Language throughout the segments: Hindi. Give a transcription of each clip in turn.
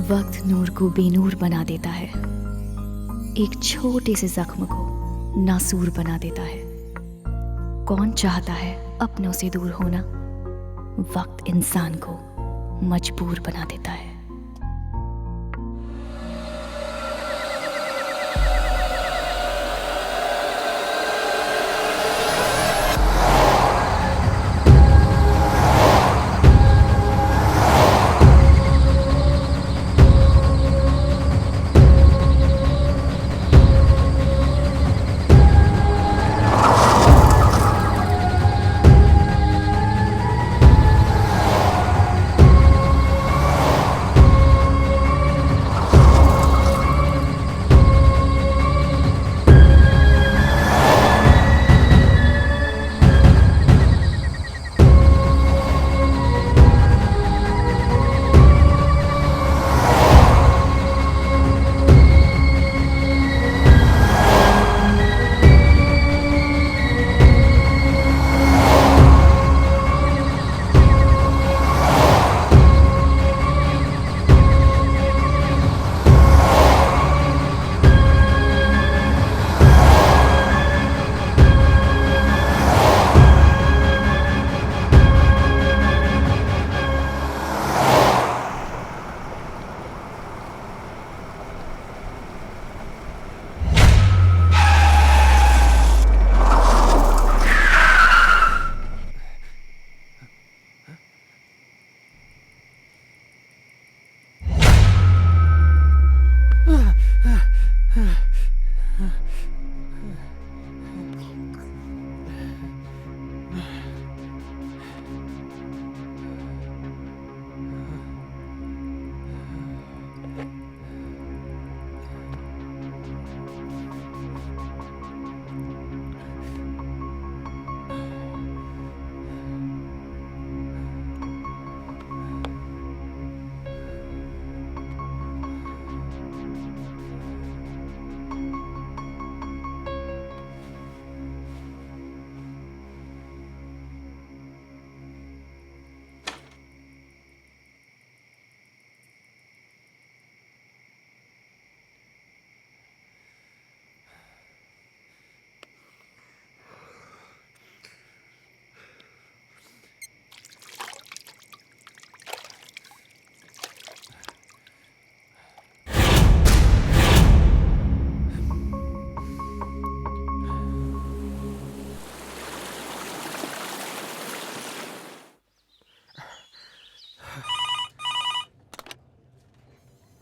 वक्त नूर को बेनूर बना देता है, एक छोटे से जख्म को नासूर बना देता है। कौन चाहता है अपनों से दूर होना? वक्त इंसान को मजबूर बना देता है।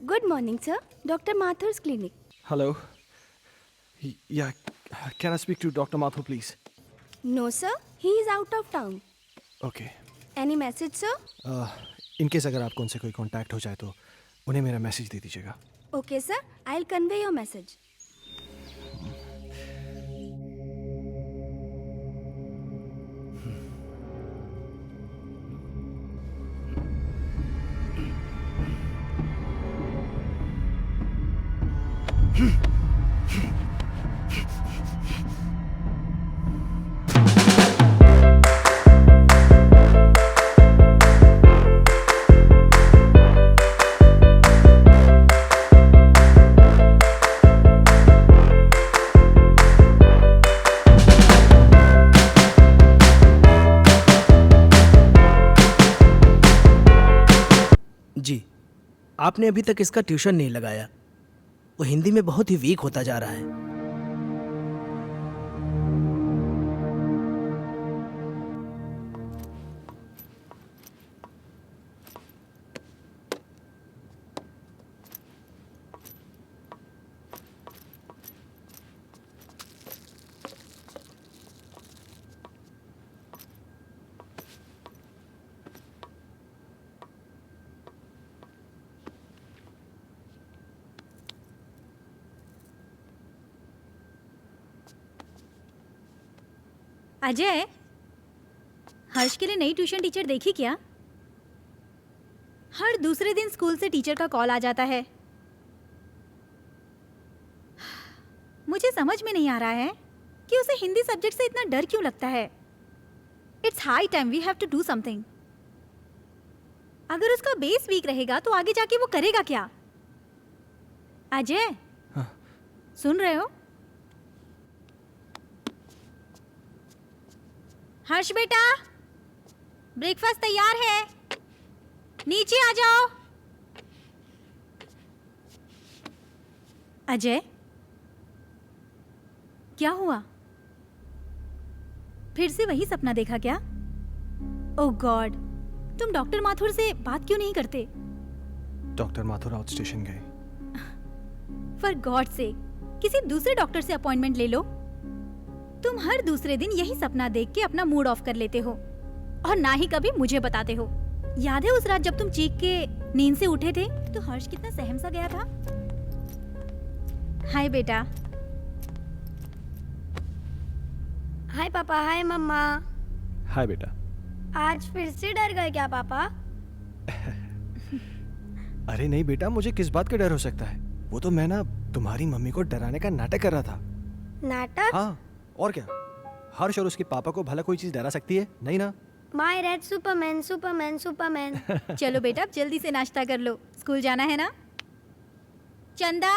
Good morning, sir. Dr. Mathur's clinic. Hello. Yeah, can I speak to Dr. Mathur, please? No, sir. He is out of town. Okay. Any message, sir? In case अगर आपको उनसे कोई कांटेक्ट हो जाए तो उन्हें मेरा मैसेज दे दीजिएगा. Okay, sir. I'll convey your message. जी, आपने अभी तक इसका ट्यूशन नहीं लगाया। वो हिंदी में बहुत ही वीक होता जा रहा है। अजय, हर्ष के लिए नई ट्यूशन टीचर देखी क्या? हर दूसरे दिन स्कूल से टीचर का कॉल आ जाता है। मुझे समझ में नहीं आ रहा है कि उसे हिंदी सब्जेक्ट से इतना डर क्यों लगता है। It's high time we have to do something. अगर उसका बेस वीक रहेगा तो आगे जाके वो करेगा क्या? अजय, हाँ। सुन रहे हो? हर्ष बेटा, ब्रेकफास्ट तैयार है, नीचे आ जाओ। अजय, क्या हुआ? फिर से वही सपना देखा क्या? ओह गॉड, तुम डॉक्टर माथुर से बात क्यों नहीं करते? डॉक्टर माथुर आउट स्टेशन गए। फॉर गॉड से किसी दूसरे डॉक्टर से अपॉइंटमेंट ले लो। तुम हर दूसरे दिन यही सपना देख के अपना मूड ऑफ कर लेते हो और ना ही कभी मुझे बताते हो। याद है उस रात जब तुम चीख के नींद से उठे थे तो हर्ष कितना सहम सा गया था? हाय बेटा। हाय पापा, हाय मम्मा। हाय बेटा। आज फिर से डर गए क्या पापा? अरे नहीं बेटा, मुझे किस बात का डर हो सकता है? वो तो मैं ना तुम्हारी मम्मी को डराने का नाटक कर रहा था। नाटक? हाँ, और क्या? हर्ष और उसके पापा को भला कोई चीज डरा सकती है? नहीं ना। My red Superman Superman Superman. चलो बेटा, अब जल्दी से नाश्ता कर लो, स्कूल जाना है ना। चंदा।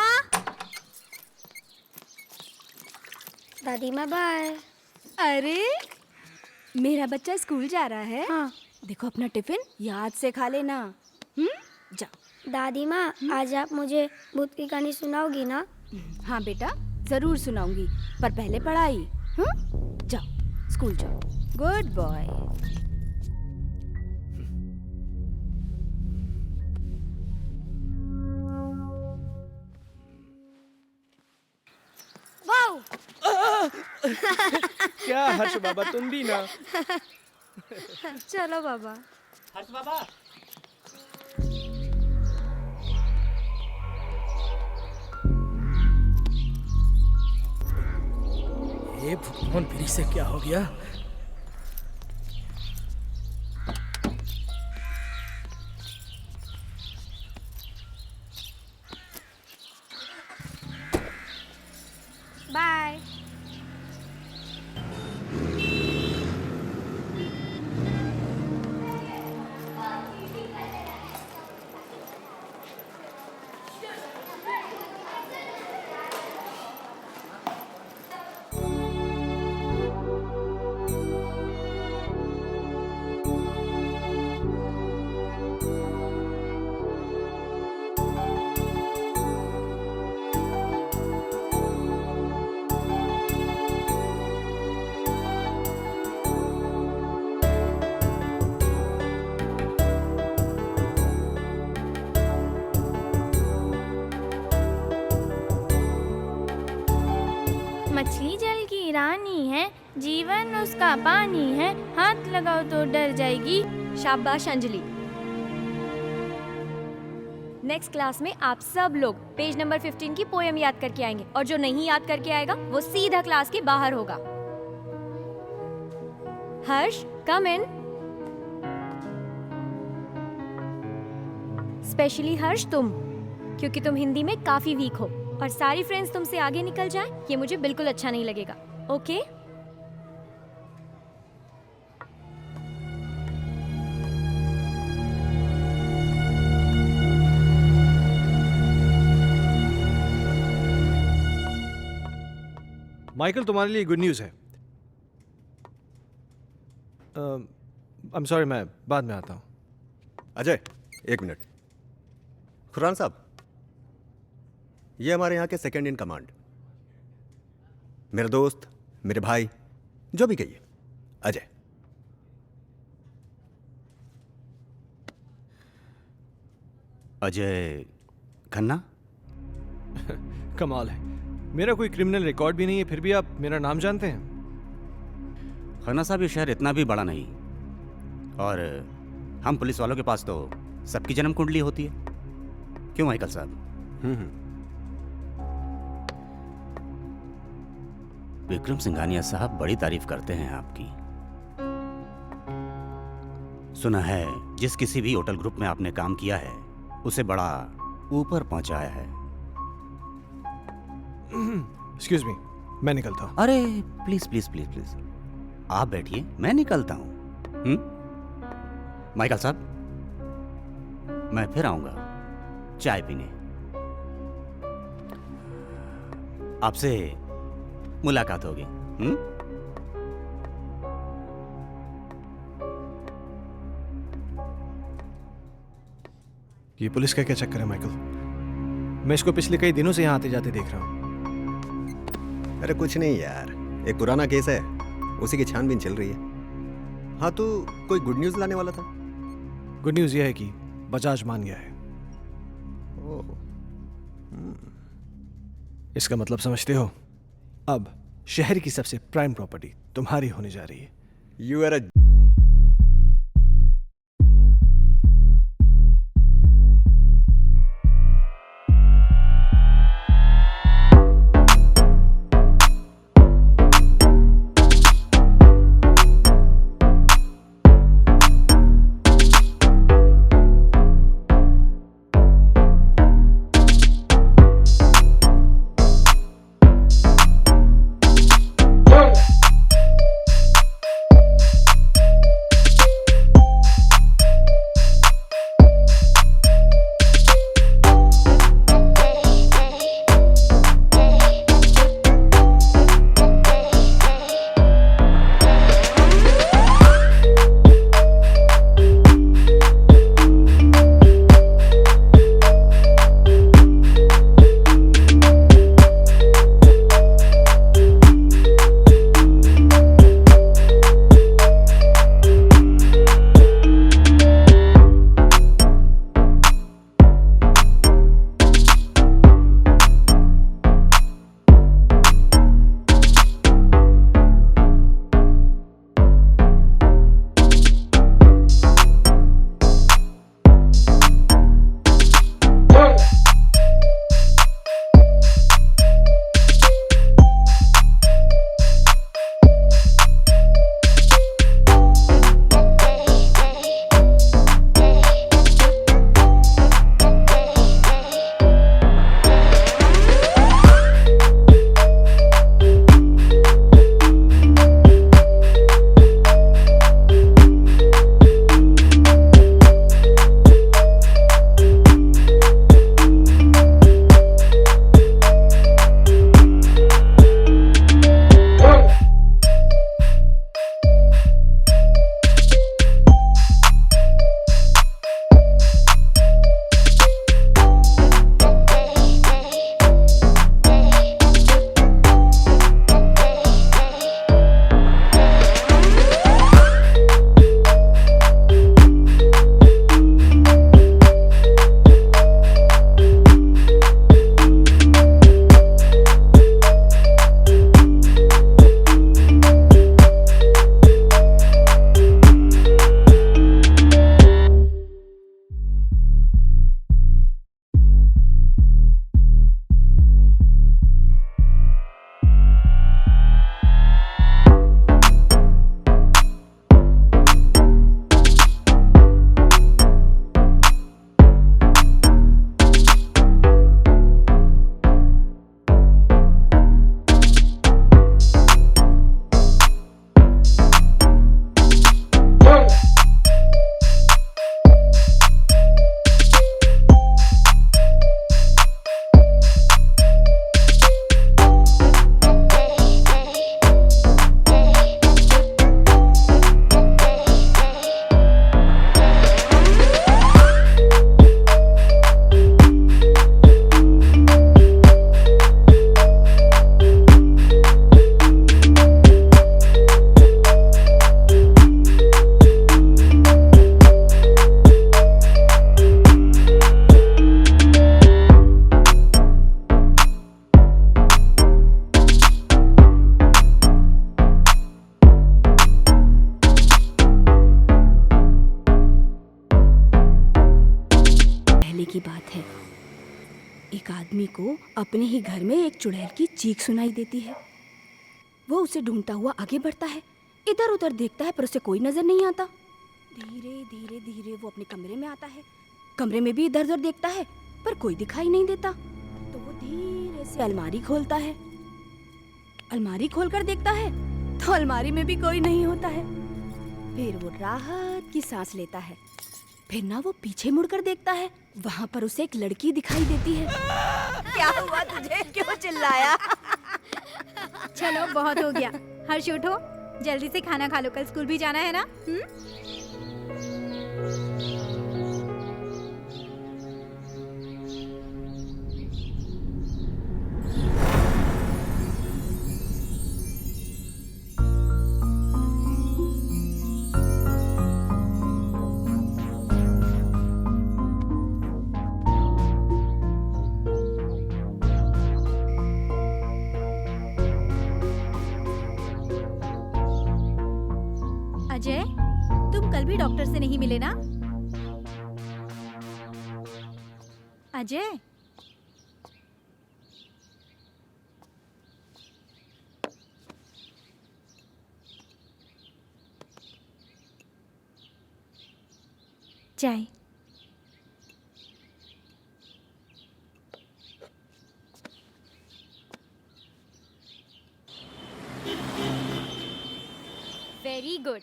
दादी माँ बाय। अरे मेरा बच्चा स्कूल जा रहा है। हाँ। देखो अपना टिफिन याद से खा लेना। जा। दादी माँ, आज आप मुझे भूत की कहानी सुनाओगी ना? हाँ बेटा, जरूर सुनाऊंगी, पर पहले पढ़ाई। जाओ स्कूल जाओ, गुड बॉय। वाओ! क्या हर्ष बाबा, तुम भी ना। चलो बाबा। हर्ष बाबा। ये भगवान, फिर से क्या हो गया? बाय। मछली जल की रानी है, जीवन उसका पानी है, हाथ लगाओ तो डर जाएगी। शाबाश अंजलि। नेक्स्ट क्लास में आप सब लोग पेज नंबर 15 की पोएम याद करके आएंगे और जो नहीं याद करके आएगा वो सीधा क्लास के बाहर होगा। हर्ष, कम इन। स्पेशली हर्ष तुम, क्योंकि तुम हिंदी में काफी वीक हो और सारी फ्रेंड्स तुमसे आगे निकल जाएं, ये मुझे बिल्कुल अच्छा नहीं लगेगा। ओके? माइकल, तुम्हारे लिए गुड न्यूज़ है। आई एम सॉरी, मैं बाद में आता हूँ। अजय, एक मिनट। खुरान साहब, ये हमारे यहाँ के सेकंड इन कमांड, मेरे दोस्त, मेरे भाई, जो भी कहिए, अजय। अजय खन्ना? कमाल है, मेरा कोई क्रिमिनल रिकॉर्ड भी नहीं है, फिर भी आप मेरा नाम जानते हैं। खन्ना साहब, ये शहर इतना भी बड़ा नहीं, और हम पुलिस वालों के पास तो सबकी जन्म कुंडली होती है। क्यों माइकल साहब? विक्रम सिंघानिया साहब बड़ी तारीफ करते हैं आपकी। सुना है जिस किसी भी होटल ग्रुप में आपने काम किया है उसे बड़ा ऊपर पहुंचाया है। एक्सक्यूज मी, मैं निकलता हूँ। अरे प्लीज प्लीज प्लीज प्लीज, आप बैठिए, मैं निकलता हूं। माइकल साहब, मैं फिर आऊंगा चाय पीने। आपसे मुलाकात होगी। ये पुलिस का क्या चक्कर है माइकल? मैं इसको पिछले कई दिनों से यहाँ आते जाते देख रहा हूँ। अरे कुछ नहीं यार, एक पुराना केस है, उसी की छानबीन चल रही है। हाँ, तू कोई गुड न्यूज़ लाने वाला था? गुड न्यूज़ यह है कि बजाज मान गया है। ओह, इसका मतलब समझते हो? अब शहर की सबसे प्राइम प्रॉपर्टी तुम्हारी होने जा रही है। यू आर अ की बात है, एक आदमी को अपने ही घर में एक चुड़ैल की चीख सुनाई देती है। वो उसे ढूंढता हुआ आगे बढ़ता है, इधर उधर देखता है पर उसे कोई नजर नहीं आता। धीरे धीरे धीरे वो अपने कमरे में आता है। कमरे में भी इधर उधर देखता है पर कोई दिखाई नहीं देता। तो वो धीरे से अलमारी खोलता है। अलमारी खोलकर देखता है तो अलमारी में भी कोई नहीं होता है। फिर वो राहत की सांस लेता है। फिर ना वो पीछे मुड़कर देखता है, वहाँ पर उसे एक लड़की दिखाई देती है। क्या हुआ तुझे, क्यों चिल्लाया? चलो बहुत हो गया। हर्ष उठो, जल्दी से खाना खा लो, कल स्कूल भी जाना है ना। अजय, तुम कल भी डॉक्टर से नहीं मिले ना? अजय, चाय। Very good.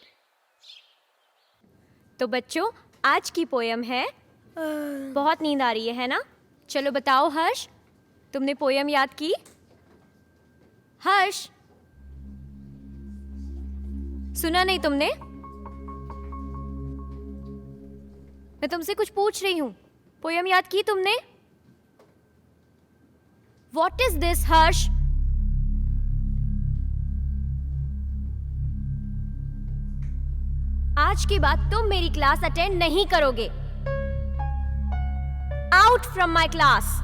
तो बच्चों, आज की पोयम है बहुत नींद आ रही है ना? चलो बताओ हर्ष, तुमने पोयम याद की? हर्ष, सुना नहीं तुमने? मैं तुमसे कुछ पूछ रही हूं। पोयम याद की तुमने? What is this, हर्ष? आज के बाद तुम मेरी क्लास अटेंड नहीं करोगे। Out from my class.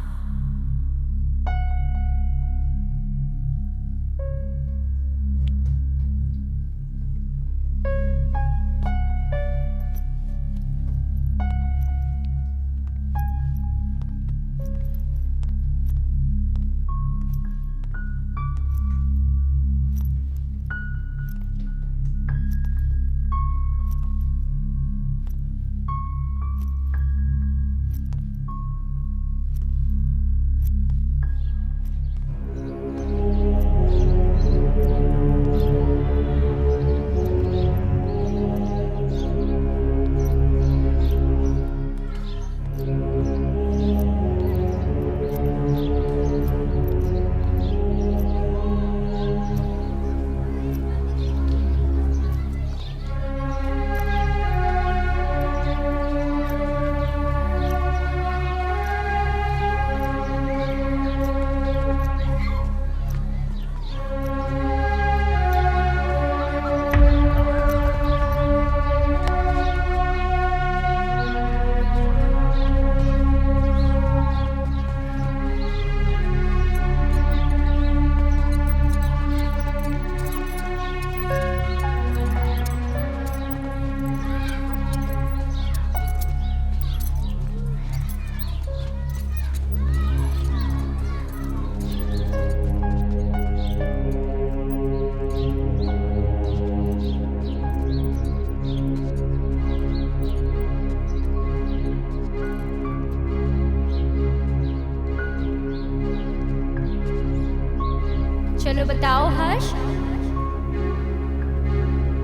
चलो बताओ हर्ष,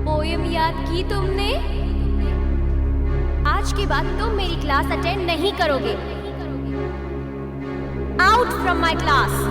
पोयम याद की तुमने? आज के बाद तुम मेरी क्लास अटेंड नहीं करोगे। Out from my class.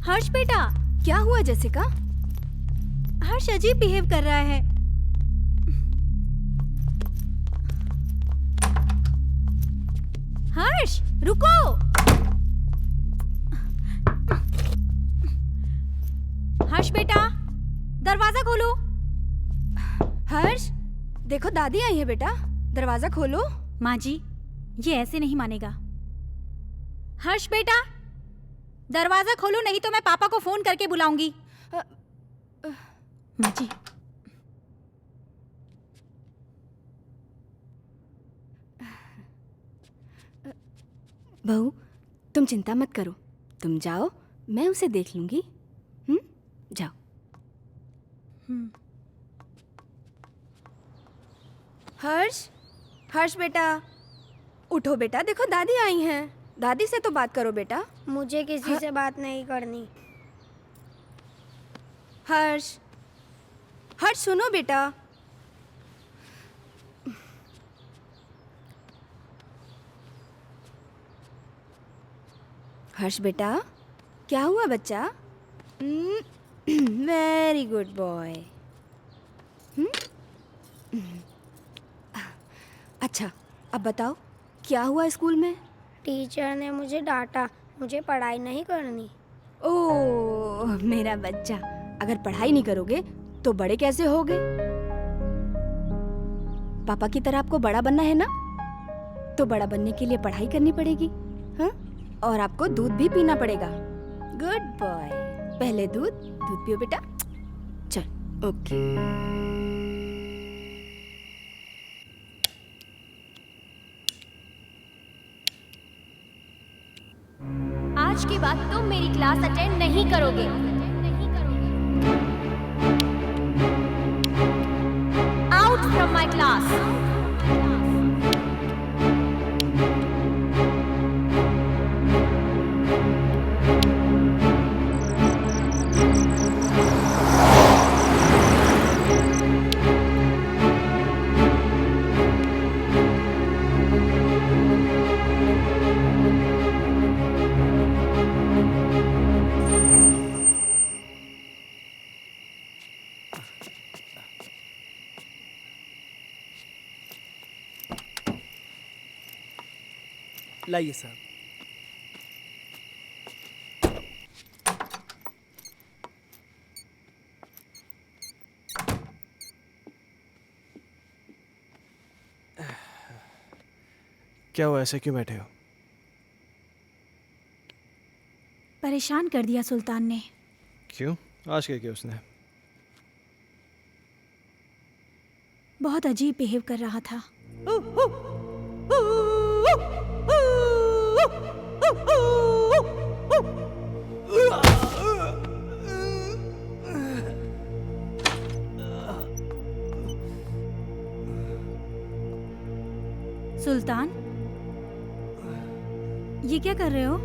Harsh बेटा, क्या हुआ जेसिका? हर्ष अजीब बिहेव कर रहा है। हर्ष रुको। हर्ष बेटा, दरवाजा खोलो। हर्ष, देखो दादी आई है बेटा, दरवाजा खोलो। माँ जी, ये ऐसे नहीं मानेगा। हर्ष बेटा, दरवाजा खोलो, नहीं तो मैं पापा को फोन करके बुलाऊंगी। माँ जी, बहू, तुम चिंता मत करो, तुम जाओ, मैं उसे देख लूंगी। जाओ। हर्ष, हर्ष बेटा, उठो बेटा, देखो दादी आई हैं। दादी से तो बात करो बेटा। मुझे किसी से बात नहीं करनी। हर्ष, हर्ष सुनो बेटा। हर्ष बेटा, क्या हुआ बच्चा? Very good boy. अच्छा, अब बताओ क्या हुआ स्कूल में? टीचर ने मुझे डांटा, मुझे पढ़ाई नहीं करनी। ओह मेरा बच्चा, अगर पढ़ाई नहीं करोगे तो बड़े कैसे होगे? पापा की तरह आपको बड़ा बनना है ना, तो बड़ा बनने के लिए पढ़ाई करनी पड़ेगी। हाँ, और आपको दूध भी पीना पड़ेगा। गुड बॉय, पहले दूध पियो बेटा। चल, ओके। आज के बाद तुम मेरी क्लास अटेंड नहीं करोगे। Out from my class. लाइए साहब। क्या हुआ, ऐसे क्यों बैठे हो? परेशान कर दिया सुल्तान ने। क्यों? आज क्या किया उसने? बहुत अजीब बिहेव कर रहा था। सुल्तान, ये क्या कर रहे हो?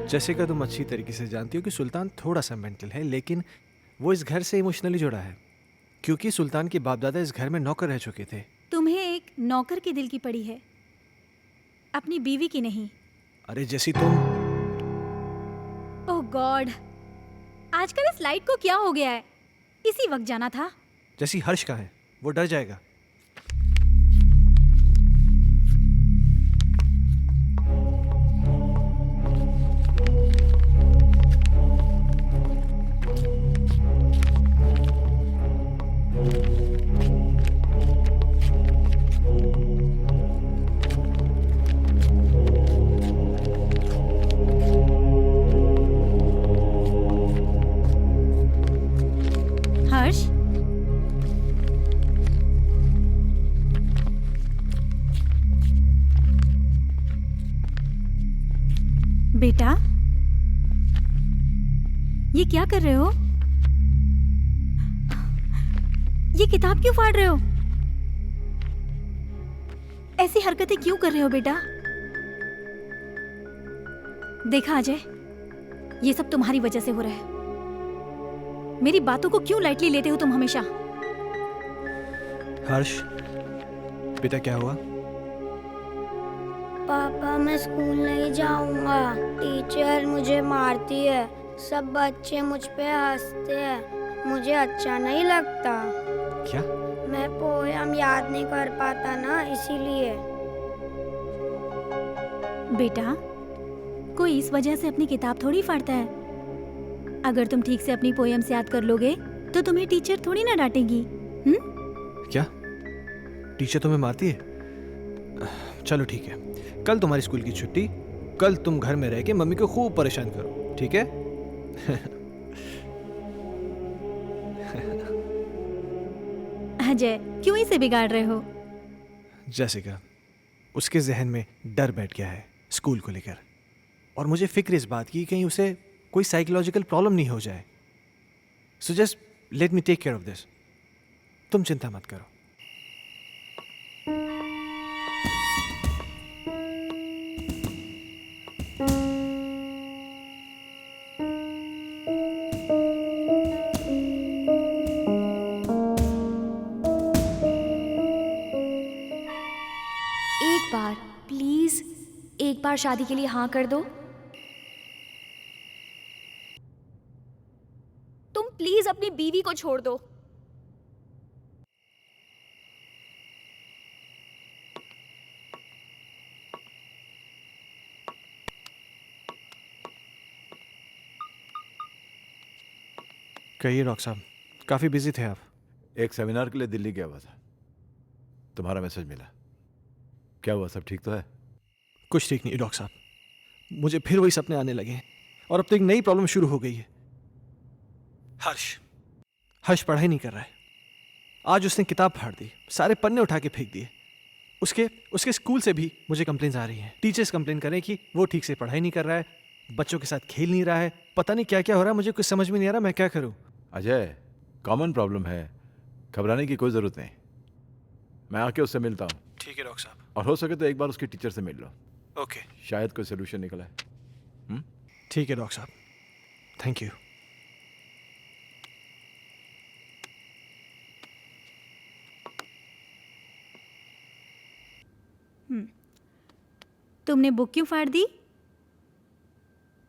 जेसिका, तुम अच्छी तरीके से जानती हो कि सुल्तान थोड़ा सा मेंटल है, लेकिन वो इस घर से इमोशनली जुड़ा है क्योंकि सुल्तान के बाप दादा इस घर में नौकर रह चुके थे। तुम्हें एक नौकर के दिल की पड़ी है, अपनी बीवी की नहीं। अरे जैसी तुम। ओह गॉड, आजकल इस लाइट को क्या हो गया है? इसी वक्त जाना था। जैसी हर्ष का है, वो डर जाएगा। हर्ष, बेटा, ये क्या कर रहे हो? ये किताब क्यों फाड़ रहे हो? ऐसी हरकतें क्यों कर रहे हो बेटा? देखा अजय, ये सब तुम्हारी वजह से हो रहा है। मेरी बातों को क्यों लाइटली लेते हो तुम हमेशा? हर्ष, बेटा क्या हुआ? पापा मैं स्कूल नहीं जाऊंगा, टीचर मुझे मारती है, सब बच्चे मुझ पे हंसते हैं, मुझे अच्छा नहीं लगता। क्या? मैं पोयम याद नहीं कर पाता ना, इसीलिए। बेटा, कोई इस वजह से अपनी किताब थोड़ी फाड़ता है। अगर तुम ठीक से अपनी पोएम्स याद कर लोगे तो तुम्हें टीचर थोड़ी ना डांटेगी। क्या टीचर तुम्हें मारती है? चलो ठीक है, कल तुम्हारी स्कूल की छुट्टी, कल तुम घर में रह के मम्मी को खूब परेशान करो, ठीक है? अजय, क्यों इसे बिगाड़ रहे हो? जैसिका, उसके जहन में डर बैठ गया है स्कूल को लेकर, और मुझे फिक्र इस बात की कहीं उसे कोई साइकोलॉजिकल प्रॉब्लम नहीं हो जाए। So just let me take care of this. तुम चिंता मत करो। एक बार प्लीज, एक बार शादी के लिए हाँ कर दो। तुम प्लीज अपनी बीवी को छोड़ दो। कहिए डॉक्टर साहब, काफ़ी बिजी थे आप। एक सेमिनार के लिए दिल्ली गया हुआ था, तुम्हारा मैसेज मिला। क्या हुआ, सब ठीक तो है? कुछ ठीक नहीं डॉक्टर साहब, मुझे फिर वही सपने आने लगे हैं और अब तो एक नई प्रॉब्लम शुरू हो गई है। हर्ष पढ़ाई नहीं कर रहा है। आज उसने किताब फाड़ दी, सारे पन्ने उठा के फेंक दिए। उसके स्कूल से भी मुझे कंप्लेंट्स आ रही हैं। टीचर्स कंप्लेन कर रहे हैं कि वो ठीक से पढ़ाई नहीं कर रहा है, बच्चों के साथ खेल नहीं रहा है, पता नहीं क्या क्या हो रहा है, मुझे कुछ समझ में नहीं आ रहा, मैं क्या करूं? अजय, कॉमन प्रॉब्लम है, घबराने की कोई ज़रूरत नहीं। मैं आके उससे मिलता हूँ। ठीक है डॉक्टर साहब। और हो सके तो एक बार उसके टीचर से मिल लो। ओके, शायद कोई सोल्यूशन निकला है। ठीक है डॉक्टर साहब, थैंक यू। तुमने बुक क्यों फाड़ दी?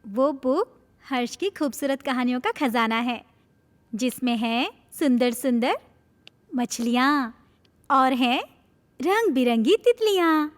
वो बुक हर्ष की खूबसूरत कहानियों का खजाना है, जिसमें है सुंदर सुंदर मछलियाँ और हैं रंग बिरंगी तितलियाँ,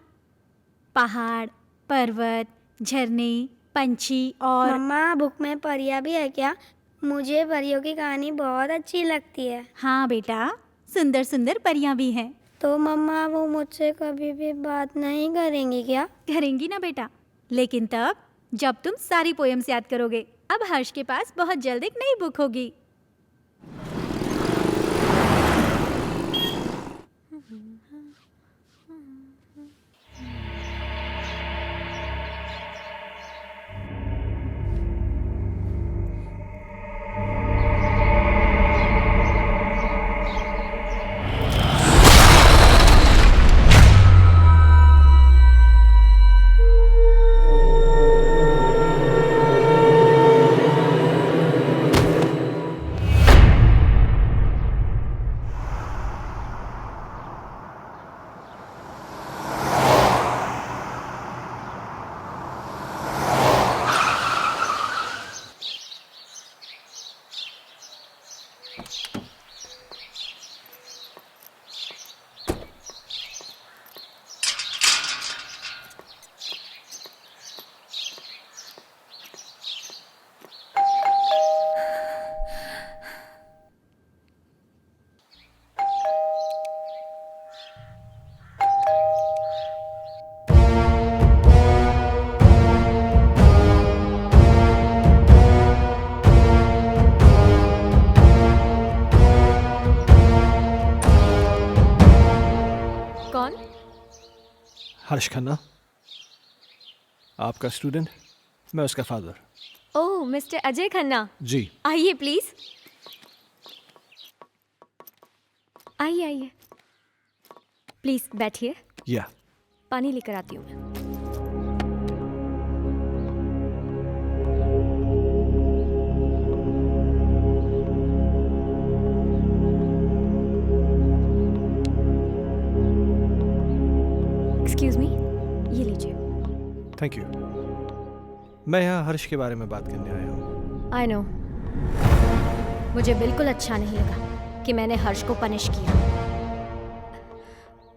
पहाड़, पर्वत, झरने, पंछी और मम्मा, बुक में परियां भी है क्या? मुझे परियों की कहानी बहुत अच्छी लगती है। हाँ बेटा, सुंदर सुंदर परियां भी हैं। तो मम्मा, वो मुझसे कभी भी बात नहीं करेंगी क्या? करेंगी ना बेटा, लेकिन तब जब तुम सारी पोएम्स याद करोगे। अब हर्ष के पास बहुत जल्द एक नई बुक होगी। कौन? हर्ष खन्ना, आपका स्टूडेंट, मैं उसका फादर। ओह, मिस्टर अजय खन्ना, जी। आइए प्लीज। आइए आइए, प्लीज बैठिए, या पानी लेकर आती हूँ मैं। एक्सक्यूज मी, ये लीजिए। Thank you. मैं यहाँ हर्ष के बारे में बात करने आया हूँ। आई नो, मुझे बिल्कुल अच्छा नहीं लगा कि मैंने हर्ष को पनिश किया।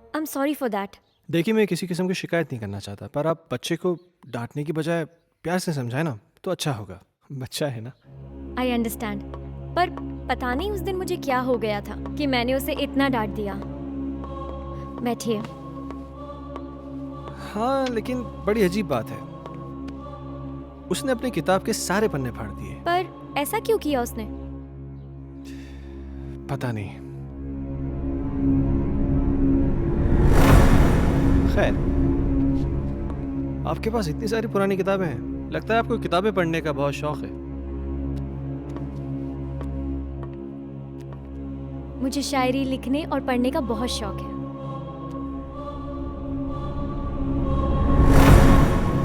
I am sorry for that. देखिए, मैं किसी किस्म की शिकायत नहीं करना चाहता, पर आप बच्चे को डांटने की बजाय प्यार से समझाए ना तो अच्छा होगा। बच्चा है ना। आई अंडरस्टैंड, पर पता नहीं उस दिन मुझे क्या हो गया था कि मैंने उसे इतना डांट दिया। बैठिए। हाँ, लेकिन बड़ी अजीब बात है, उसने अपनी किताब के सारे पन्ने फाड़ दिए। पर ऐसा क्यों किया उसने? पता नहीं। खैर, आपके पास इतनी सारी पुरानी किताबें हैं, लगता है आपको किताबें पढ़ने का बहुत शौक है। मुझे शायरी लिखने और पढ़ने का बहुत शौक है।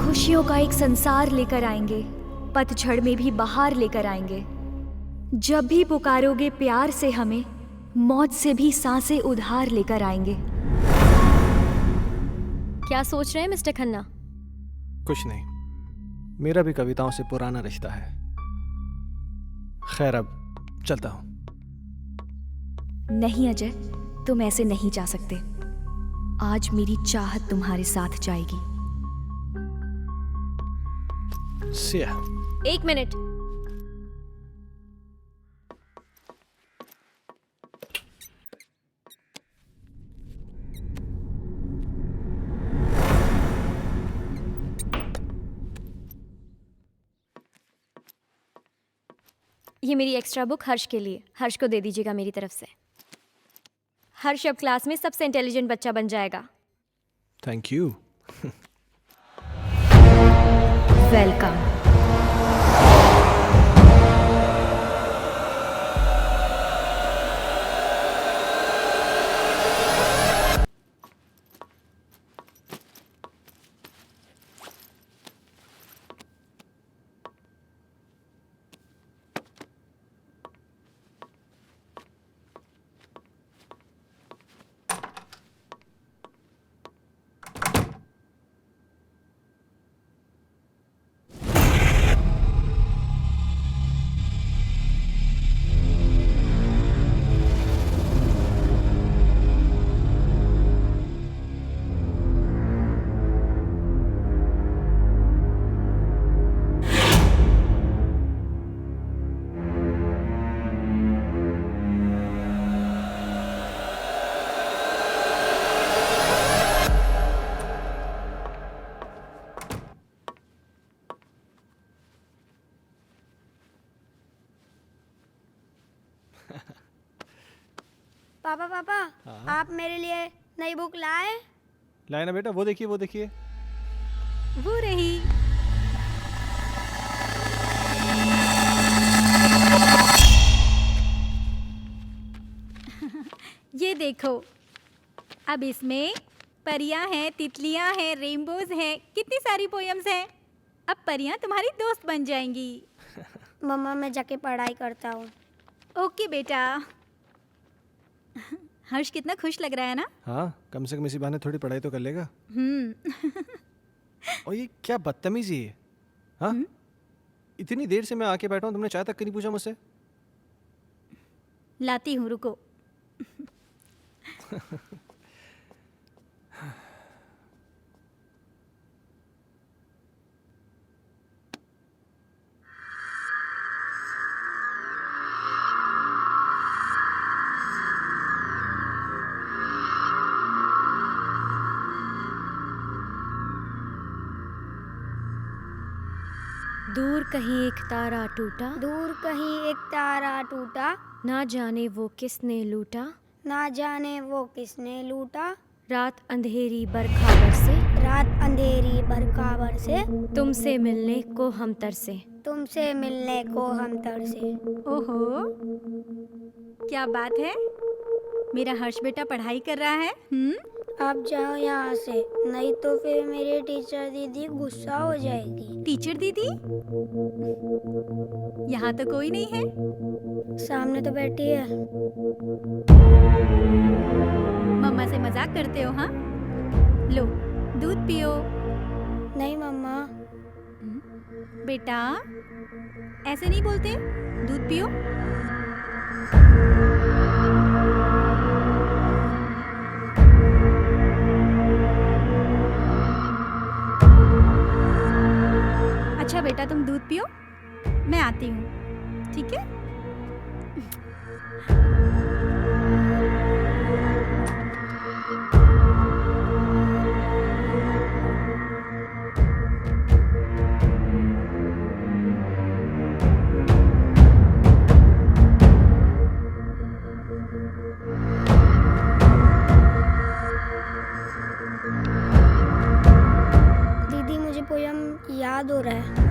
खुशियों का एक संसार लेकर आएंगे, पतझड़ में भी बहार लेकर आएंगे। जब भी पुकारोगे प्यार से हमें, मौत से भी सांसें उधार लेकर आएंगे। क्या सोच रहे हैं मिस्टर खन्ना? कुछ नहीं, मेरा भी कविताओं से पुराना रिश्ता है। खैर, अब चलता हूं। नहीं अजय, तुम ऐसे नहीं जा सकते। आज मेरी चाहत तुम्हारे साथ जाएगी। See ya. एक मिनट। ये मेरी एक्स्ट्रा बुक हर्ष के लिए। हर्ष को दे दीजिएगा मेरी तरफ से। हर्ष अब क्लास में सबसे इंटेलिजेंट बच्चा बन जाएगा। Thank you. वेलकम। पापा पापा, आप मेरे लिए नई बुक लाए? लाए ना बेटा, वो देखिए वो देखिए। वो रही। ये देखो, अब इसमें परियां हैं, तितलियां हैं, रेनबोज हैं, कितनी सारी पोयम्स हैं। अब परियां तुम्हारी दोस्त बन जाएंगी। मम्मा, मैं जाके पढ़ाई करता हूँ। ओके बेटा। हर्ष कितना खुश लग रहा है ना? हाँ, कम से कम इसी बहाने थोड़ी पढ़ाई तो कर लेगा। और ये क्या बदतमीजी है? हाँ, इतनी देर से मैं आके बैठा हूँ, तुमने चाय तक नहीं पूछा मुझसे। लाती हूँ, रुको। दूर कहीं एक तारा टूटा, दूर कहीं एक तारा टूटा, ना जाने वो किसने लूटा, ना जाने वो किसने लूटा। रात अंधेरी बरखा बरसे, रात अंधेरी बरखा बरसे, तुमसे मिलने को हम तरसे, तुमसे मिलने को हम तरसे। ओहो, क्या बात है। मेरा हर्ष बेटा पढ़ाई कर रहा है। आप जाओ यहाँ से, नहीं तो फिर मेरी टीचर दीदी गुस्सा हो जाएगी। टीचर दीदी? यहाँ तो कोई नहीं है। सामने तो बैठी है। मम्मा से मजाक करते हो? हाँ, लो दूध पियो। नहीं मम्मा। बेटा ऐसे नहीं बोलते, दूध पियो। अच्छा बेटा तुम दूध पियो, मैं आती हूँ, ठीक है? दीदी मुझे पोयम याद हो रहा है।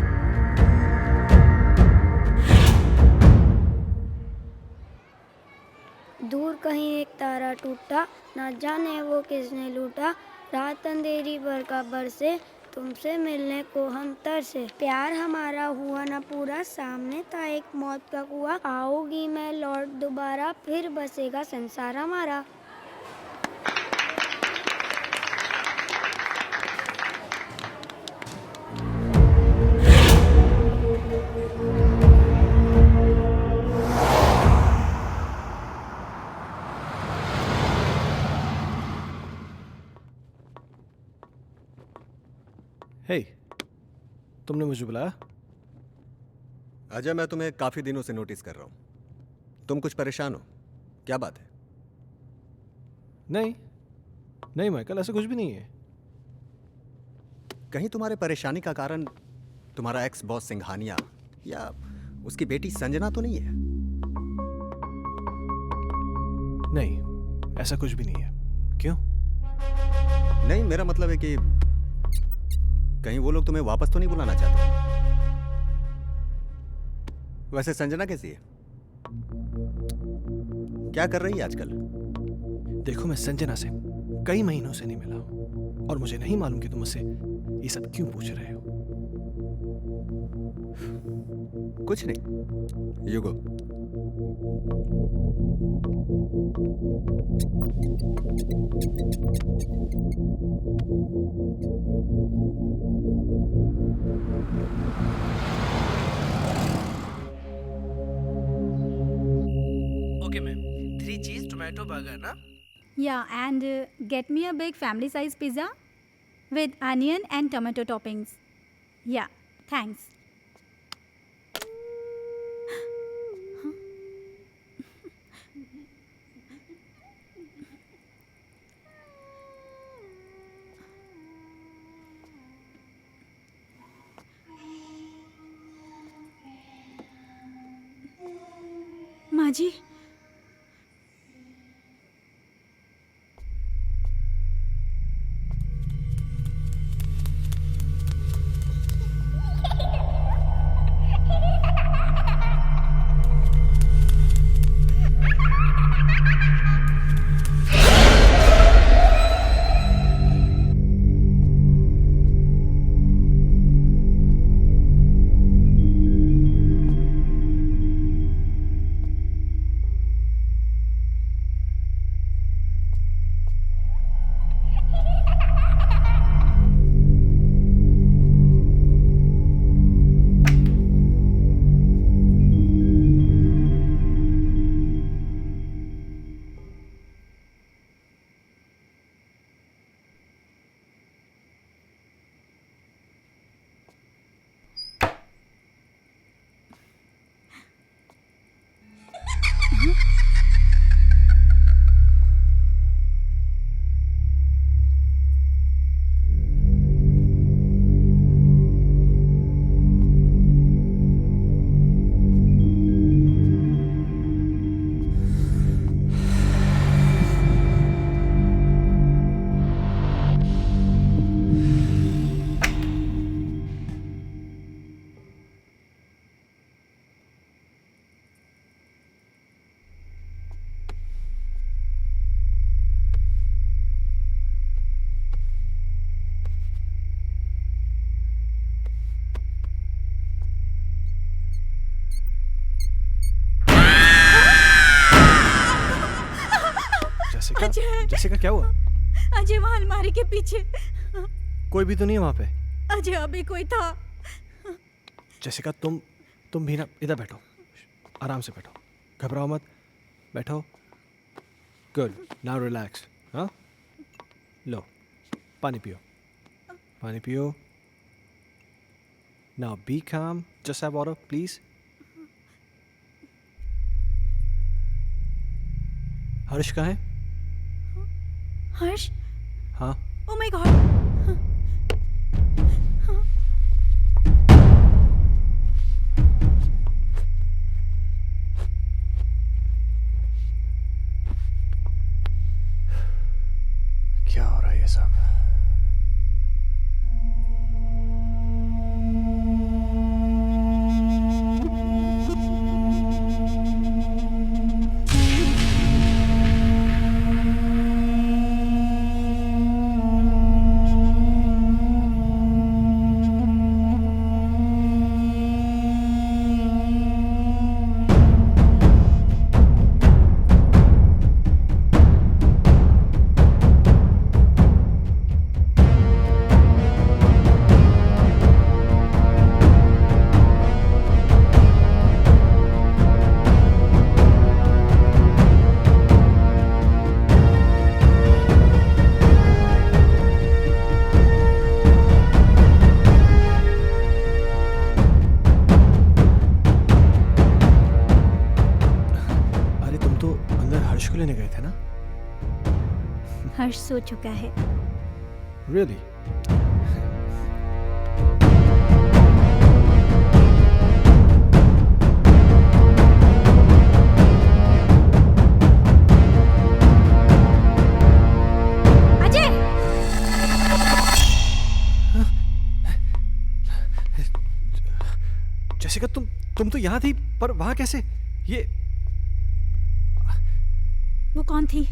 दूर कहीं एक तारा टूटा, ना जाने वो किसने लूटा। रात अंधेरी बरखा बरसे, तुमसे मिलने को हम तरसे। प्यार हमारा हुआ ना पूरा, सामने था एक मौत का कुआं। आओगी मैं लौट दोबारा, फिर बसेगा संसार हमारा। हे, तुमने मुझे बुलाया? अजय, मैं तुम्हें काफी दिनों से नोटिस कर रहा हूं। तुम कुछ परेशान हो, क्या बात है? नहीं नहीं माइकल, ऐसा कुछ भी नहीं है। कहीं तुम्हारे परेशानी का कारण तुम्हारा एक्स बॉस सिंघानिया या उसकी बेटी संजना तो नहीं है? नहीं, ऐसा कुछ भी नहीं है। क्यों? नहीं, मेरा मतलब है कि कहीं वो लोग तुम्हें वापस तो नहीं बुलाना चाहते? वैसे संजना कैसी है? क्या कर रही है आजकल? देखो, मैं संजना से कई महीनों से नहीं मिला हूं और मुझे नहीं मालूम कि तुम मुझसे ये सब क्यों पूछ रहे हो। कुछ नहीं, यू गो। ओके मैम, 3 चीज टोमेटो बर्गर ना? Yeah, and get me a big family size pizza with onion and tomato toppings. Yeah, thanks. माँ जी, जैसिका, क्या हुआ? अजय वहाँ अलमारी के पीछे कोई भी तो नहीं है वहां पे। अजय अभी कोई था। जैसिका तुम भी ना इधर बैठो, आराम से बैठो, घबराओ मत, बैठो। Good, now relax. हाँ, लो पानी पियो, पानी पियो। नाउ बी काम, जस्ट हैव वाटर प्लीज। हर्ष कहाँ है? हर्ष? हाँ, ओ माय गॉड। क्या हो रहा है ये सब? लेने गए थे ना? हर्ष सो चुका है। Really? अजय! जैसिका तुम तो यहाँ थी, पर वहाँ कैसे? ये वो कौन थी?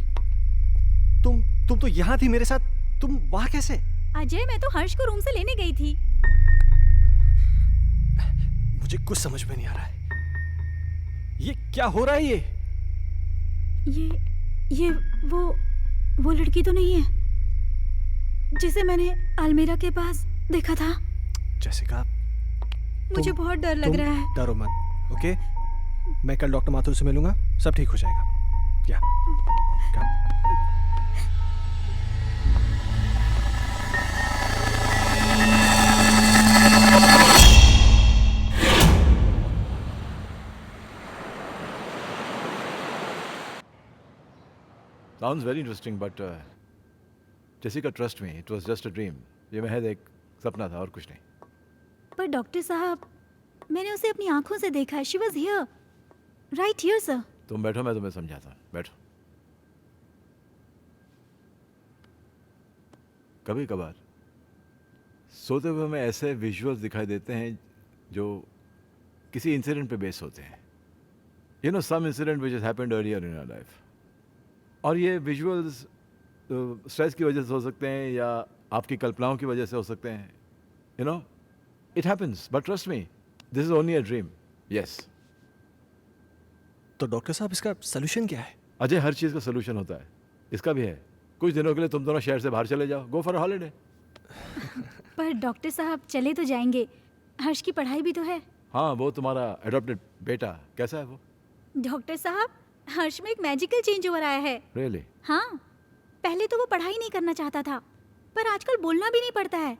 तुम तो यहाँ थी मेरे साथ, तुम वहाँ कैसे? अजय, मैं तो हर्ष को रूम से लेने गई थी। मुझे कुछ समझ में नहीं आ रहा है। ये क्या हो रहा है? ये वो लड़की तो नहीं है जिसे मैंने अलमीरा के पास देखा था? जैसिका, मुझे बहुत डर लग रहा है। डरो मत, ओके? मैं कल डॉक्टर माथुर से मिलूंगा, सब ठीक हो जाएगा। या Sounds very interesting, but Jessica, trust me, it was just a dream. ये महज एक सपना था और कुछ नहीं। पर डॉक्टर साहब, मैंने उसे अपनी आंखों से देखा है। She was here, right here, sir. तुम बैठो, मैं तुम्हें समझाता हूँ। बैठो। कभी कभार सोते हुए हमें ऐसे विजुअल्स दिखाई देते हैं जो किसी इंसिडेंट पे बेस होते हैं। You know, some incident which has happened earlier in our life. और ये विजुअल्स स्ट्रेस की वजह से हो सकते हैं या आपकी कल्पनाओं की वजह से हो सकते हैं। You know, it happens, but trust me, this is only a dream. Yes. तो डॉक्टर साहब, इसका सोल्यूशन क्या है? अजय, हर चीज़ का सोल्यूशन होता है, इसका भी है। कुछ दिनों के लिए तुम दोनों शहर से बाहर चले जाओ, गो फॉर हॉलीडे। पर डॉक्टर साहब, चले तो जाएंगे, हर्ष की पढ़ाई भी तो है। हाँ, वो तुम्हारा एडॉप्टेड बेटा कैसा है वो? डॉक्टर साहब, हर्ष में एक मैजिकल चेंज ओवर आया है। रियली? हाँ, पहले तो वो पढ़ाई नहीं करना चाहता था, पर आजकल बोलना भी नहीं पड़ता है।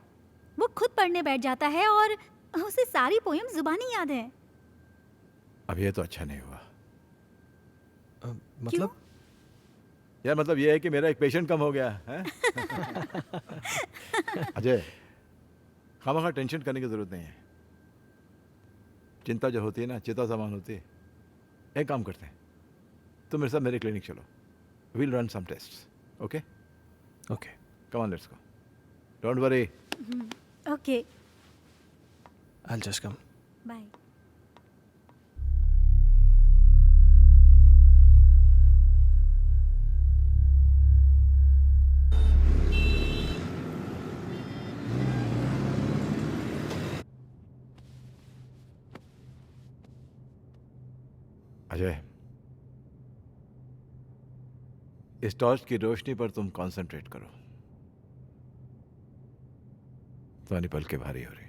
वो खुद पढ़ने बैठ जाता है और उसे सारी पोएम जुबानी याद है। अब ये तो अच्छा नहीं हुआ। मतलब? यार, मतलब ये है कि मेरा एक पेशेंट कम हो गया है। अजय, खामखा टेंशन करने की जरूरत नहीं है। चिंता जो होती है ना, चिता समान होती है। एक काम करते हैं, तुम मेरे साथ मेरे क्लिनिक चलो, we'll run some tests, okay? Okay, come on, let's go, don't worry. Okay, I'll just come. Bye. Ajay, इस टॉर्च की रोशनी पर तुम कंसंट्रेट करो। तुम्हारी पलकें भारी हो रही।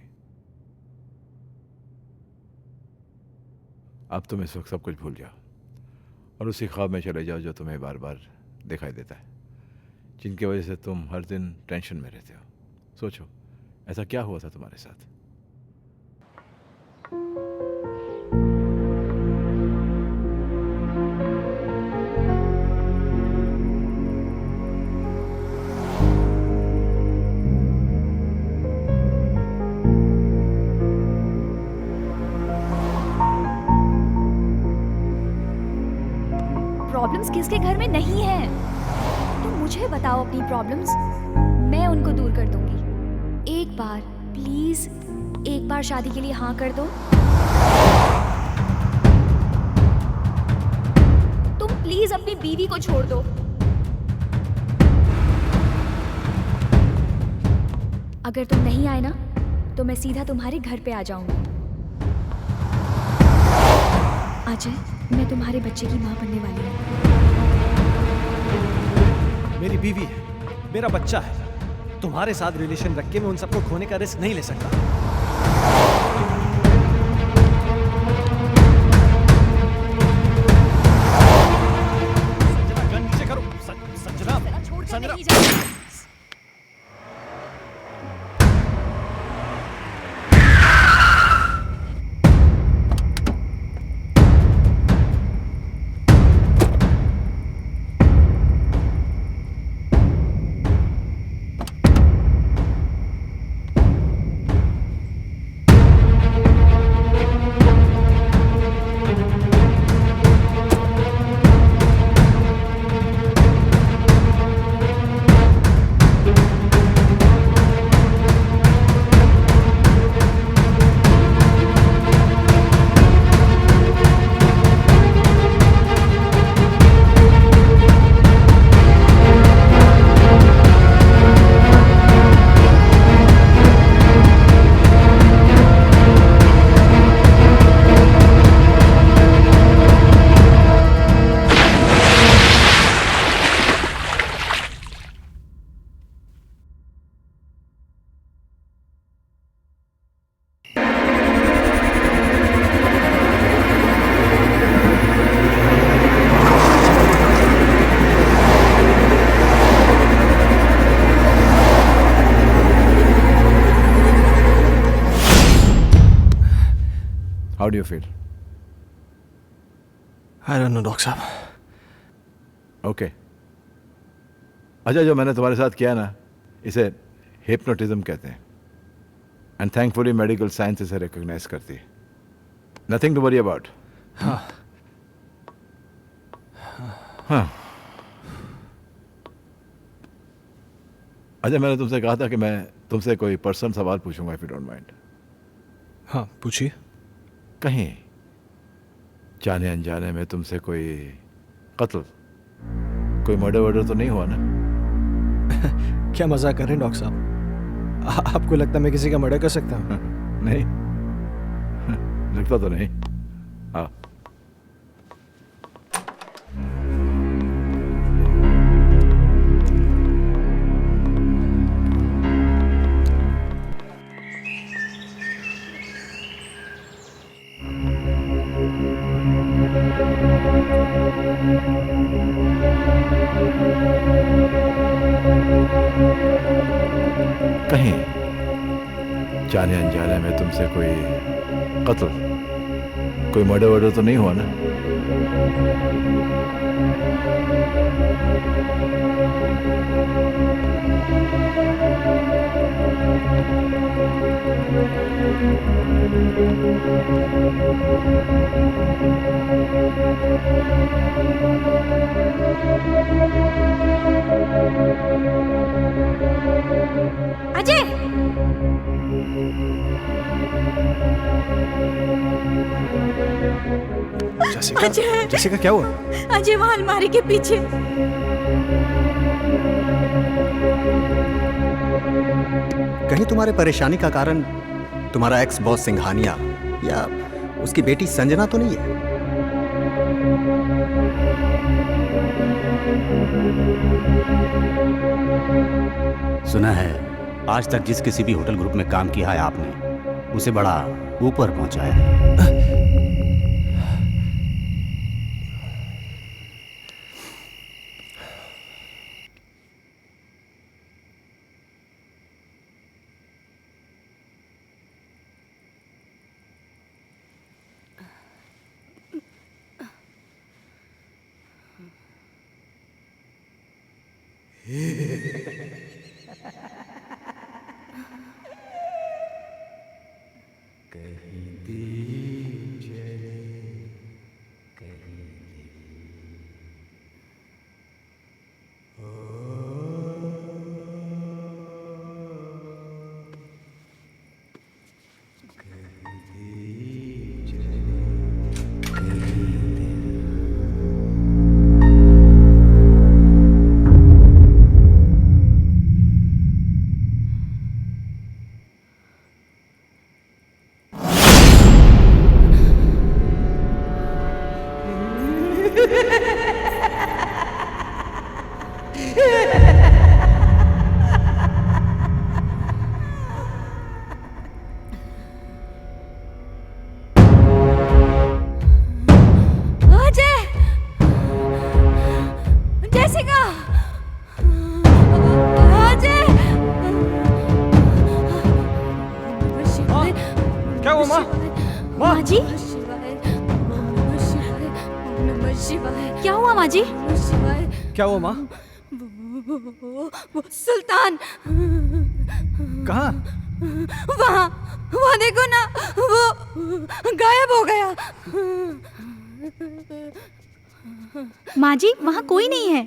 अब तुम इस वक्त सब कुछ भूल जाओ और उसी ख्वाब में चले जाओ जो तुम्हें बार बार दिखाई देता है, जिनकी वजह से तुम हर दिन टेंशन में रहते हो। सोचो, ऐसा क्या हुआ था तुम्हारे साथ? प्रॉब्लम्स किसके घर में नहीं है? तुम मुझे बताओ अपनी प्रॉब्लम्स, मैं उनको दूर कर दूंगी। एक बार प्लीज, एक बार शादी के लिए हाँ कर दो। तुम प्लीज अपनी बीवी को छोड़ दो। अगर तुम नहीं आए ना तो मैं सीधा तुम्हारे घर पे आ जाऊंगी। अजय, मैं तुम्हारे बच्चे की माँ बनने वाली हूँ। मेरी बीवी है, मेरा बच्चा है। तुम्हारे साथ रिलेशन रख के मैं उन सबको खोने का रिस्क नहीं ले सकता। संजना, गन नीचे करो। Sanjana, Sanjana. How do you feel? I don't know, doctor साहब। ओके। अच्छा, जो मैंने तुम्हारे साथ किया ना, इसे हिप्नोटिज्म कहते हैं। एंड थैंकफुली मेडिकल साइंस इसे रिकॉग्नाइज करती है। Nothing to worry about. हाँ। अच्छा, मैंने तुमसे कहा था कि मैं तुमसे कोई पर्सनल सवाल पूछूंगा, इफ यू डोंट माइंड। हाँ, पूछिए। कहीं जाने अनजाने में तुमसे कोई कत्ल, कोई मर्डर वर्डर तो नहीं हुआ ना? क्या मजाक कर रहे हैं डॉक्टर साहब? आपको लगता है मैं किसी का मर्डर कर सकता हूँ? नहीं, लगता तो नहीं। हाँ। कहीं जाने अनजाने में तुमसे कोई कत्ल, कोई मर्डर वर्डर तो नहीं हुआ ना? अजय! जैसिका, जैसिका क्या हुआ? अजय वहां अलमारी के पीछे। कहीं तुम्हारे परेशानी का कारण तुम्हारा एक्स बॉस सिंघानिया या उसकी बेटी संजना तो नहीं है? सुना है आज तक जिस किसी भी होटल ग्रुप में काम किया है आपने, उसे बड़ा ऊपर पहुंचाया है। माँ जी, क्या हुआ माँ जी? क्या हुआ माँ? सुल्तान कहाँ? वहाँ देखो ना, वो गायब हो गया। माँ जी, वहाँ कोई नहीं है।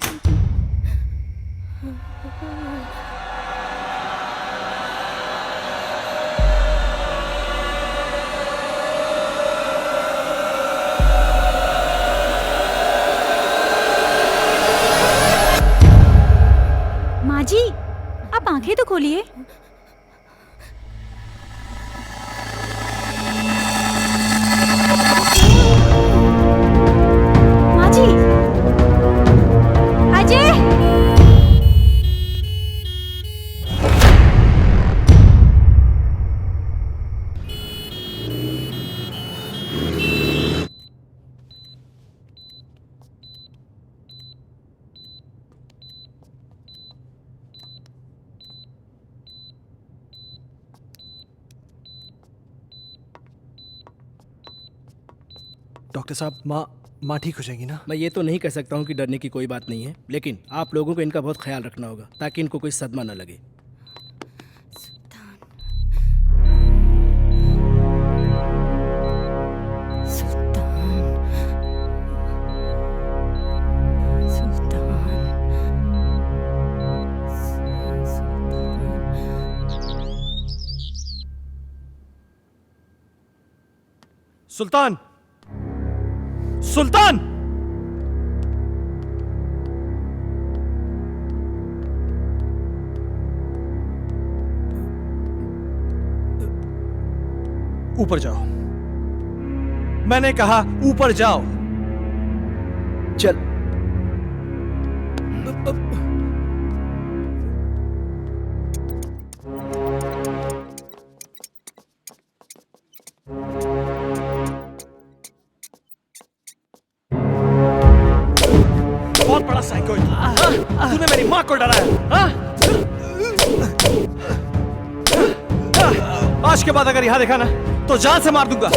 माँ जी, आप आंखें तो खोलिए। माँ जी, अजय! डॉक्टर साहब, माँ ठीक हो जाएगी ना? मैं ये तो नहीं कह सकता हूँ कि डरने की कोई बात नहीं है, लेकिन आप लोगों को इनका बहुत ख्याल रखना होगा ताकि इनको कोई सदमा न लगे। सुल्तान! सुल्तान! ऊपर जाओ। मैंने कहा ऊपर जाओ। चल। बहुत बड़ा साइको तूने मेरी माँ को डराया, हाँ? आज के बाद अगर यहाँ देखा ना तो जान से मार दूंगा।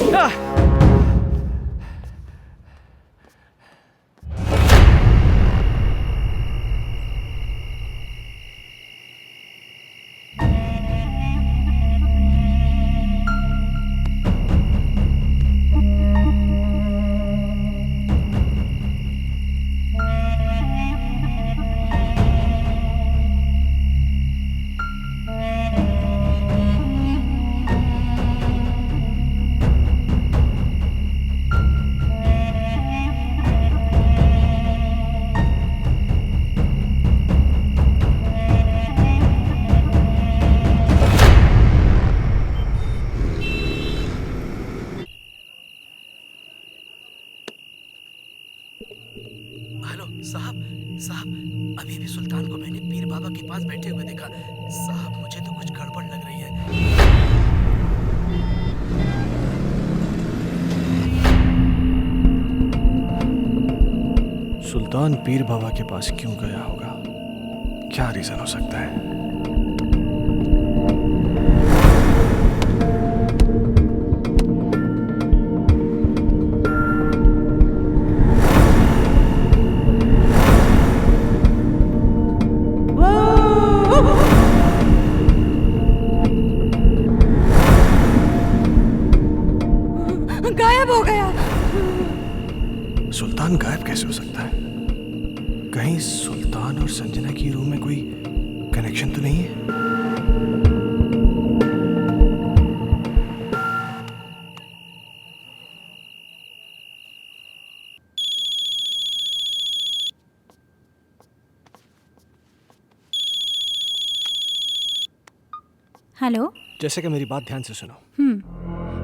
साहब मुझे तो कुछ गड़बड़ लग रही है। सुल्तान पीर बाबा के पास क्यों गया होगा? क्या रीजन हो सकता है? गायब हो गया। सुल्तान गायब कैसे हो सकता है? कहीं सुल्तान और संजना की रूम में कोई कनेक्शन तो नहीं है? हेलो। जैसे कि मेरी बात ध्यान से सुनो।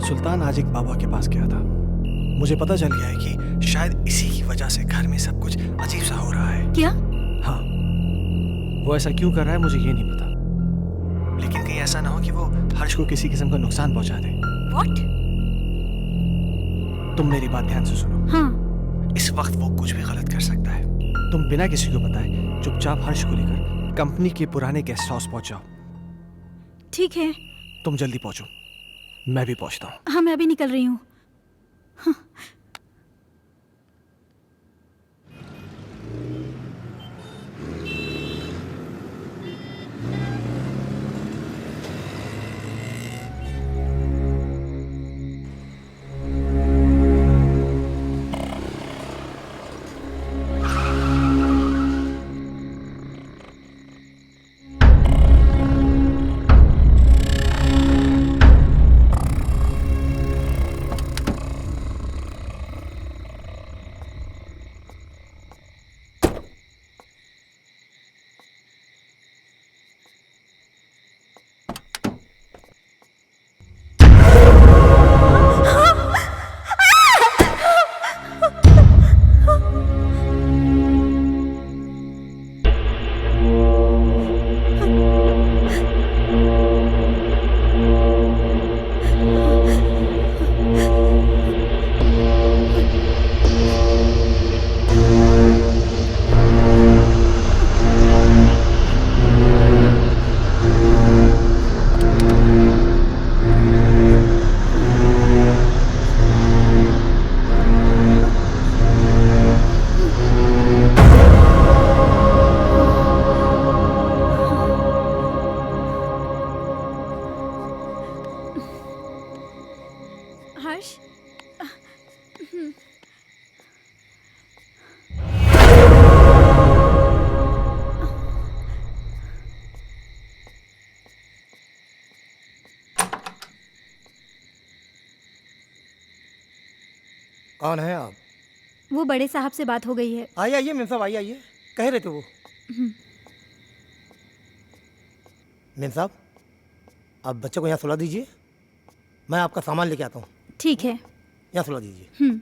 सुल्तान आज एक बाबा के पास गया था। मुझे पता चल गया है कि शायद इसी की वजह से घर में सब कुछ अजीब सा हो रहा है। क्या? हाँ, वो ऐसा क्यों कर रहा है मुझे ये नहीं पता, लेकिन कहीं ऐसा ना हो कि वो हर्ष को किसी किस्म का नुकसान पहुंचा दे। व्हाट? तुम मेरी बात ध्यान से सुनो। हाँ। इस वक्त वो कुछ भी गलत कर सकता है। तुम बिना किसी को बताए चुपचाप हर्ष को लेकर कंपनी के पुराने गेस्ट हाउस पहुंच जाओ। ठीक है। तुम जल्दी पहुंचो, मैं भी पहुंचता हूँ। हाँ, मैं अभी निकल रही हूँ। हाँ। हर्ष। कौन है आप? वो बड़े साहब से बात हो गई है। आइए आइए मेम साहब, आइए आइए। कह रहे थे वो। मेम साहब, आप बच्चे को यहाँ सुला दीजिए, मैं आपका सामान लेके आता हूँ। ठीक है। यहाँ सुला दीजिए।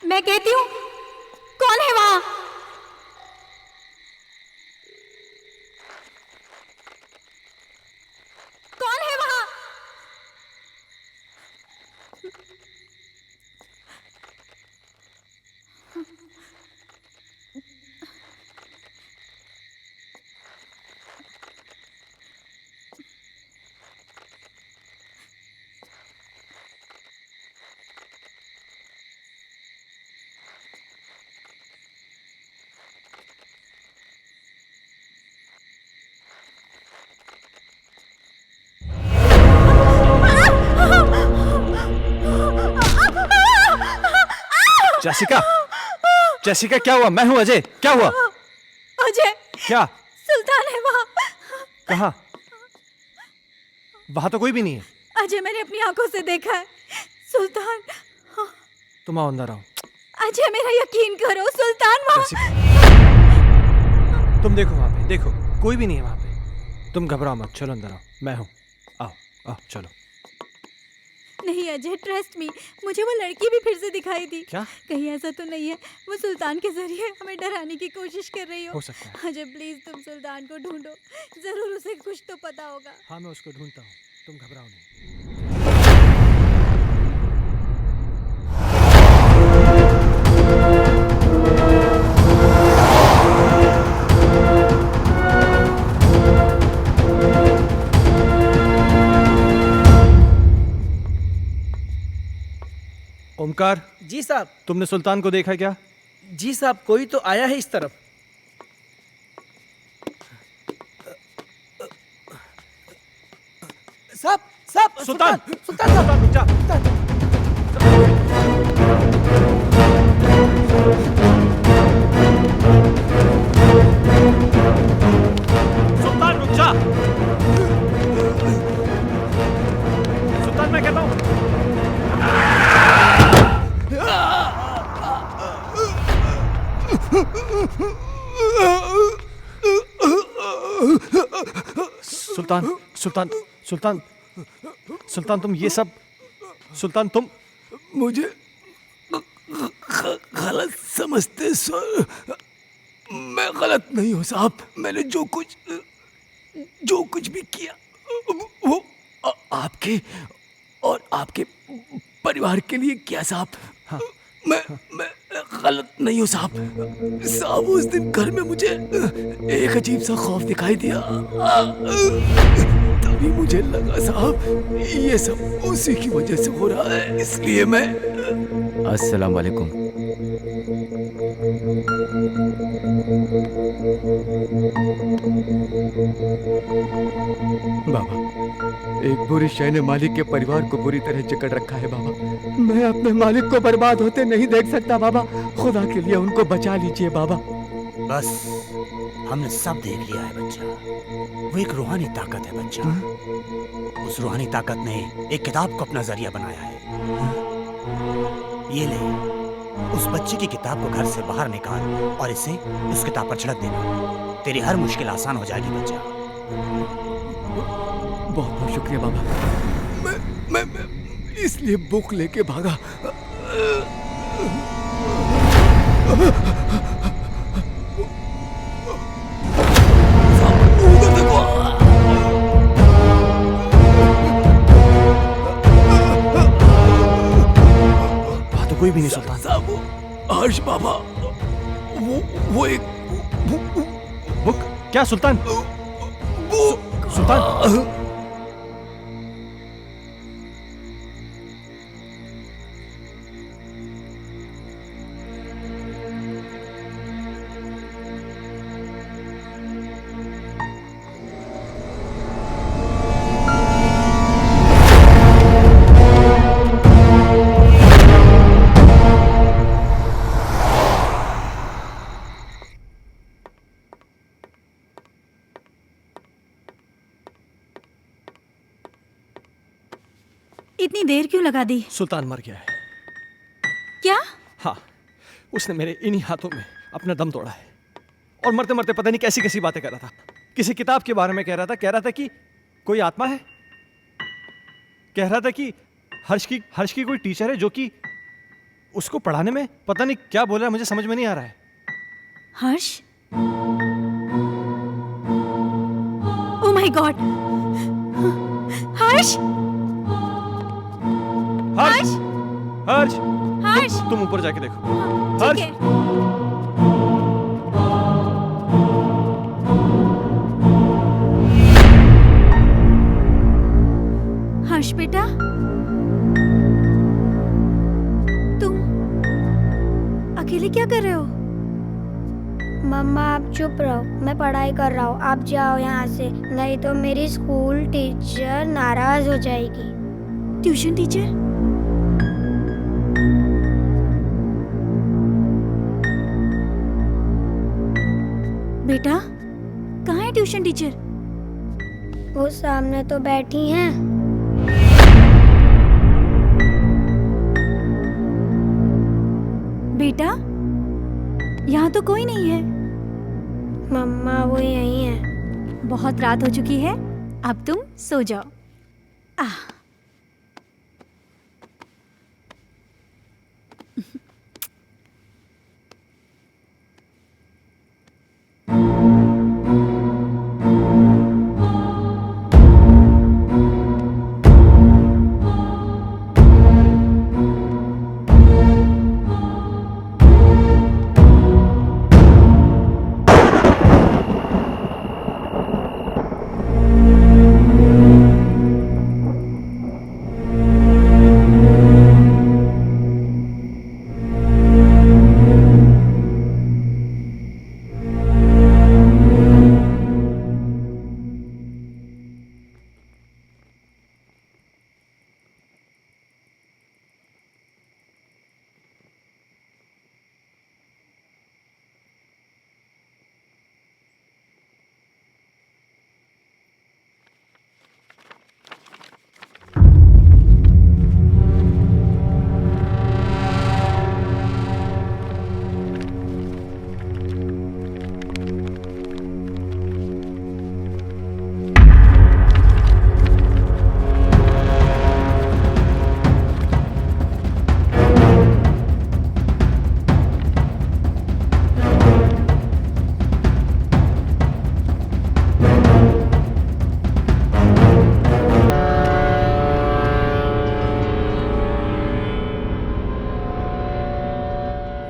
मैं कहती हूँ, कौन है वहां? कौन है वहां? जेसिका, जेसिका क्या हुआ? मैं हूं अजय, क्या हुआ? अजय, क्या? सुल्तान है वहां। कहाँ? वहां तो कोई भी नहीं है। अजय, मैंने अपनी आंखों से देखा है। सुल्तान। तुम आओ, अंदर आओ। अजय, मेरा यकीन करो, सुल्तान वहां। तुम देखो वहां पे, देखो कोई भी नहीं है वहां पे। तुम घबराओ मत, चलो अंदर आओ, मैं हूं। आओ आओ, चलो। नहीं अजय, ट्रस्ट मी, मुझे वो लड़की भी फिर से दिखाई दी। क्या? कहीं ऐसा तो नहीं है वो सुल्तान के जरिए हमें डराने की कोशिश कर रही हो सकता है। अजय प्लीज, तुम सुल्तान को ढूंढो, जरूर उसे कुछ तो पता होगा। हाँ, मैं उसको ढूंढता हूँ, तुम घबराओ नहीं। ओमकार। जी साहब। तुमने सुल्तान को देखा क्या? जी साहब, कोई तो आया है इस तरफ। साहब, साहब, सुल्तान, सुल्तान साहब, रुक जा। सुल्तान रुक जा। सुल्तान, मैं कहता हूँ। सुल्तान, सुल्तान, सुल्तान, सुल्तान, तुम ये सब, सुल्तान तुम मुझे गलत समझते सर। मैं गलत नहीं हूँ साहब। मैंने जो कुछ भी किया वो आपके और आपके परिवार के लिए किया साहब। हाँ। मैं गलत नहीं हूँ साहब। साहब, उस दिन घर में मुझे एक अजीब सा खौफ दिखाई दिया। तभी मुझे लगा साहब ये सब उसी की वजह से हो रहा है, इसलिए मैं। अस्सलाम वालेकुम। बाबा, एक बुरी शय ने मालिक के परिवार को बुरी तरह जकड़ रखा है बाबा। मैं अपने मालिक को बर्बाद होते नहीं देख सकता बाबा। खुदा के लिए उनको बचा लीजिए बाबा। बस, हमने सब देख लिया है बच्चा। वो एक रूहानी ताकत है बच्चा। उस रूहानी ताकत ने एक किताब को अपना जरिया बनाया है। ये ले, उस बच्चे की किताब को घर से बाहर निकाल और इसे उस किताब पर छिड़क देना। तेरी हर मुश्किल आसान हो जाएगी बच्चा। बहुत बहुत शुक्रिया बाबा। मैं इसलिए बुक लेके भागा। वहां तो कोई भी नहीं सुल्तान। साहब, हर्ष बाबा, वो एक बुक। क्या सुल्तान? सुल्तान, इतनी देर क्यों लगा दी? सुल्तान मर गया है। क्या? हाँ, उसने मेरे इन्हीं हाथों में अपना दम तोड़ा है। और मरते मरते पता नहीं कैसी कैसी बातें कर रहा था। किसी किताब के बारे में कह रहा था कि कोई आत्मा है। कह रहा था कि हर्ष की कोई टीचर है जो कि उसको पढ़ाने में पता नहीं क्या बोल रहा है, मुझे समझ में नहीं आ रहा है। हर्ष, ओ माय गॉड, हर्ष, हर्ष, हर्ष, हर्ष, तुम ऊपर जाके देखो। ठीक है। हर्ष बेटा, तुम अकेले क्या कर रहे हो? मम्मा आप चुप रहो, मैं पढ़ाई कर रहा हूँ। आप जाओ यहाँ से, नहीं तो मेरी स्कूल टीचर नाराज हो जाएगी। Tuition teacher? बेटा, कहाँ है ट्यूशन टीचर? वो सामने तो बैठी हैं। बेटा, यहाँ तो कोई नहीं है। मम्मा वो यहीं है। बहुत रात हो चुकी है, अब तुम सो जाओ। आह,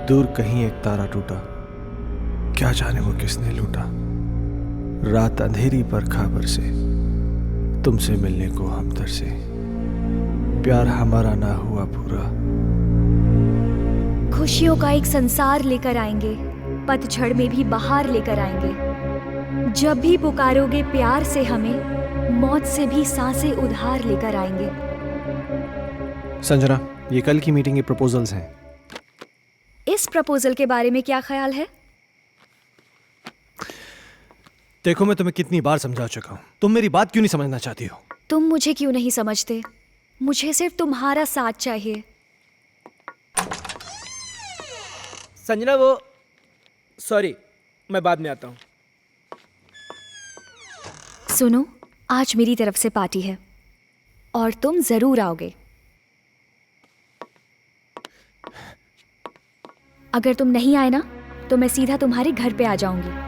दूर कहीं एक तारा टूटा, क्या जाने वो किसने लूटा। रात अंधेरी पर खबर से, तुमसे मिलने को हम तरसे। प्यार हमारा ना हुआ पूरा। खुशियों का एक संसार लेकर आएंगे, पतझड़ में भी बहार लेकर आएंगे। जब भी पुकारोगे प्यार से हमें, मौत से भी सांसें उधार लेकर आएंगे। संजना, ये कल की मीटिंग के प्रपोजल्स हैं। इस प्रपोजल के बारे में क्या ख्याल है? देखो, मैं तुम्हें कितनी बार समझा चुका हूं, तुम मेरी बात क्यों नहीं समझना चाहती हो? तुम मुझे क्यों नहीं समझते? मुझे सिर्फ तुम्हारा साथ चाहिए। संजना, वो सॉरी, मैं बाद में आता हूँ। सुनो, आज मेरी तरफ से पार्टी है और तुम जरूर आओगे। अगर तुम नहीं आए ना, तो मैं सीधा तुम्हारे घर पे आ जाऊंगी।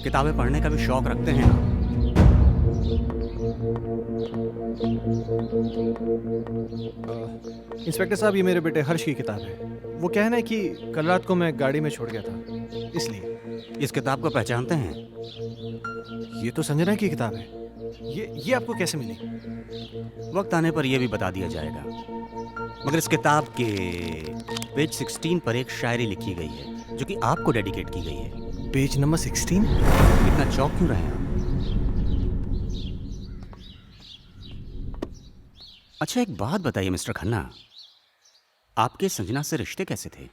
किताबें पढ़ने का भी शौक रखते हैं ना। इंस्पेक्टर साहब, ये मेरे बेटे हर्ष की किताब है। वो कहना है कि कल रात को मैं गाड़ी में छोड़ गया था, इसलिए। इस किताब को पहचानते हैं? ये तो संजना की किताब है। ये आपको कैसे मिली? वक्त आने पर यह भी बता दिया जाएगा। मगर इस किताब के पेज 16 पर एक शायरी लिखी गई है जो कि आपको डेडिकेट की गई है। Page number 16? इतना चौंक क्यों रहे हैं आप? अच्छा, एक बात बताइए मिस्टर खन्ना, आपके संजना से रिश्ते कैसे थे?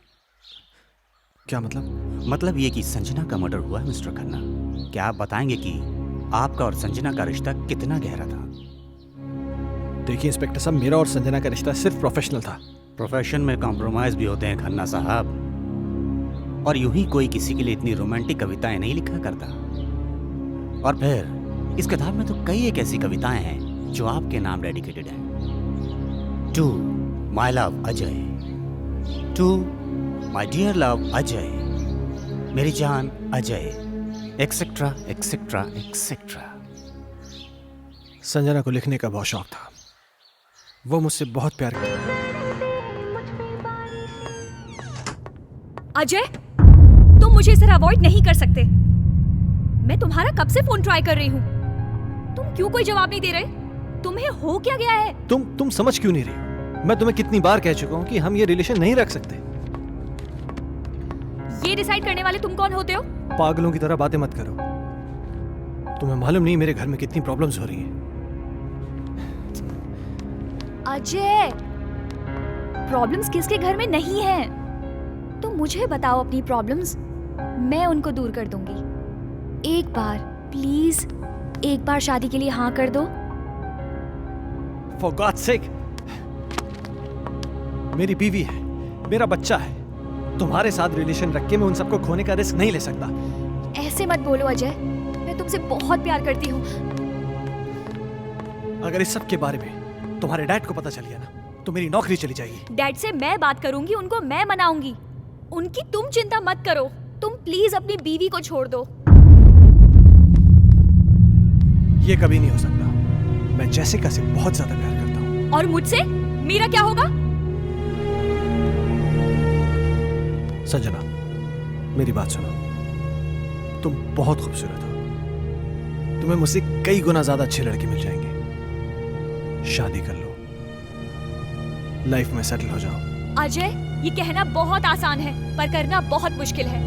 क्या मतलब? मतलब ये कि संजना का मर्डर हुआ है मिस्टर खन्ना। क्या आप बताएंगे कि आपका और संजना का रिश्ता कितना गहरा था? देखिए इंस्पेक्टर साहब, मेरा और संजना का रिश्ता सिर्फ प्रोफेशनल था। प्रोफेशन में कॉम्प्रोमाइज भी होते हैं खन्ना साहब, और यूं ही कोई किसी के लिए इतनी रोमांटिक कविताएं नहीं लिखा करता। और फिर इस किताब में तो कई एक ऐसी कविताएं हैं जो आपके नाम डेडिकेटेड हैं। To my love Ajay, to my dear love Ajay, मेरी जान Ajay, etcetera etcetera etcetera. Sanjana को लिखने का बहुत शौक था। वो मुझसे बहुत प्यार करती। अजय, तुम मुझे इस तरह अवॉइड नहीं कर सकते। मैं तुम्हारा कब से फोन ट्राई कर रही हूँ। तुम क्यों कोई जवाब नहीं दे रहे? तुम्हें हो क्या गया है? तुम समझ क्यों नहीं रही? मैं तुम्हें कितनी बार कह चुका हूँ कि हम ये रिलेशन नहीं रख सकते। ये डिसाइड करने वाले तुम कौन होते हो? पागलों की तरह बातें मत करो। तुम्हें मालूम नहीं मेरे घर में कितनी प्रॉब्लम्स हो रही हैं। अजय, प्रॉब्लम्स किसके घर में नहीं है? तुम मुझे बताओ अपनी प्रॉब्लम्स, मैं उनको दूर कर दूंगी। एक बार प्लीज, एक बार शादी के लिए हाँ कर दो। For God's sake, मेरी बीवी है, मेरा बच्चा है। तुम्हारे साथ रिलेशन रख के मैं उन सबको खोने का रिस्क नहीं ले सकता। ऐसे मत बोलो अजय, मैं तुमसे बहुत प्यार करती हूँ। अगर इस सब के बारे में तुम्हारे डैड को पता चल गया ना, तो मेरी नौकरी चली जाएगी। डैड से मैं बात करूंगी, उनको मैं मनाऊंगी। उनकी तुम चिंता मत करो। तुम प्लीज अपनी बीवी को छोड़ दो। ये कभी नहीं हो सकता। मैं जेसिका से बहुत ज्यादा प्यार करता हूँ। और मुझसे मेरा क्या होगा? संजना, मेरी बात सुनो। तुम बहुत खूबसूरत हो। तुम्हें मुझसे कई गुना ज्यादा अच्छे लड़के मिल जाएंगे। शादी कर लो, लाइफ में सेटल हो जाओ। अजय, ये कहना बहुत आसान है पर करना बहुत मुश्किल है।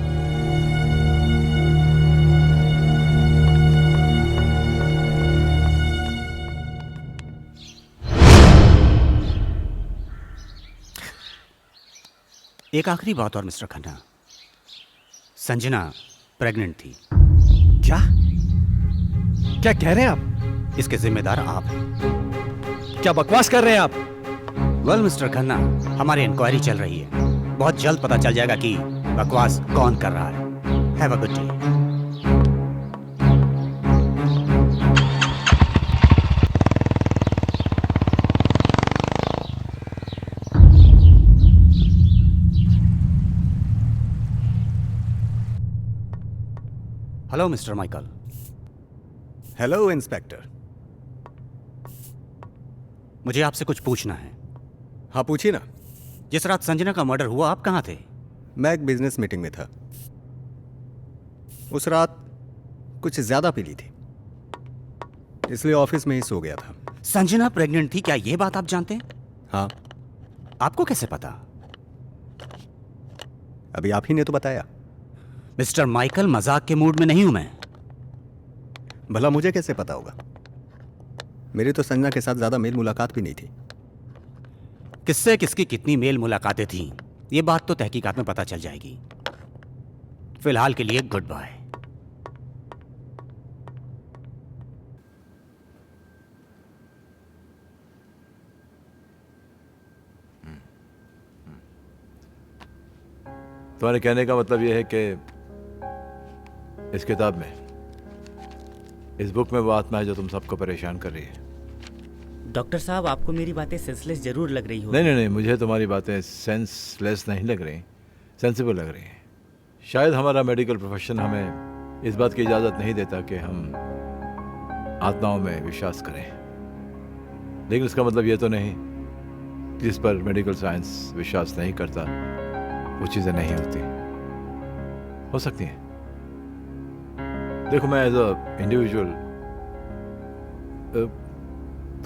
एक आखिरी बात और मिस्टर खन्ना, संजना प्रेग्नेंट थी। क्या क्या कह रहे हैं आप? इसके जिम्मेदार आप हैं। क्या बकवास कर रहे हैं आप? वेल मिस्टर खन्ना, हमारी इंक्वायरी चल रही है। बहुत जल्द पता चल जाएगा कि बकवास कौन कर रहा है। Have a good day. Hello mister Michael. Hello inspector. मुझे आपसे कुछ पूछना है। हाँ पूछिए ना। जिस रात संजना का मर्डर हुआ आप कहाँ थे? मैं एक बिजनेस मीटिंग में था। उस रात कुछ ज्यादा पी ली थी, इसलिए ऑफिस में ही सो गया था। संजना प्रेग्नेंट थी, क्या ये बात आप जानते हैं? हाँ। आपको कैसे पता? अभी आप ही ने तो बताया। मिस्टर माइकल, मजाक के मूड में नहीं हूं मैं। भला मुझे कैसे पता होगा? मेरी तो संजना के साथ ज्यादा मेल मुलाकात भी नहीं थी। किससे किसकी कितनी मेल मुलाकातें थीं, ये बात तो तहकीकात में पता चल जाएगी। फिलहाल के लिए गुड बाय। तुम्हारे कहने का मतलब यह है कि इस किताब में, इस बुक में वो आत्मा है जो तुम सबको परेशान कर रही है। डॉक्टर साहब, आपको मेरी बातें सेंसलेस जरूर लग रही हो। नहीं, मुझे तुम्हारी बातें सेंसलेस नहीं लग रही, सेंसिबल लग रही हैं। शायद हमारा मेडिकल प्रोफेशन हमें इस बात की इजाज़त नहीं देता कि हम आत्माओं में विश्वास करें, लेकिन इसका मतलब ये तो नहीं जिस पर मेडिकल साइंस विश्वास नहीं करता वो चीज़ें नहीं होती। हो सकती हैं, देखो, मैं एज अ इंडिविजुअल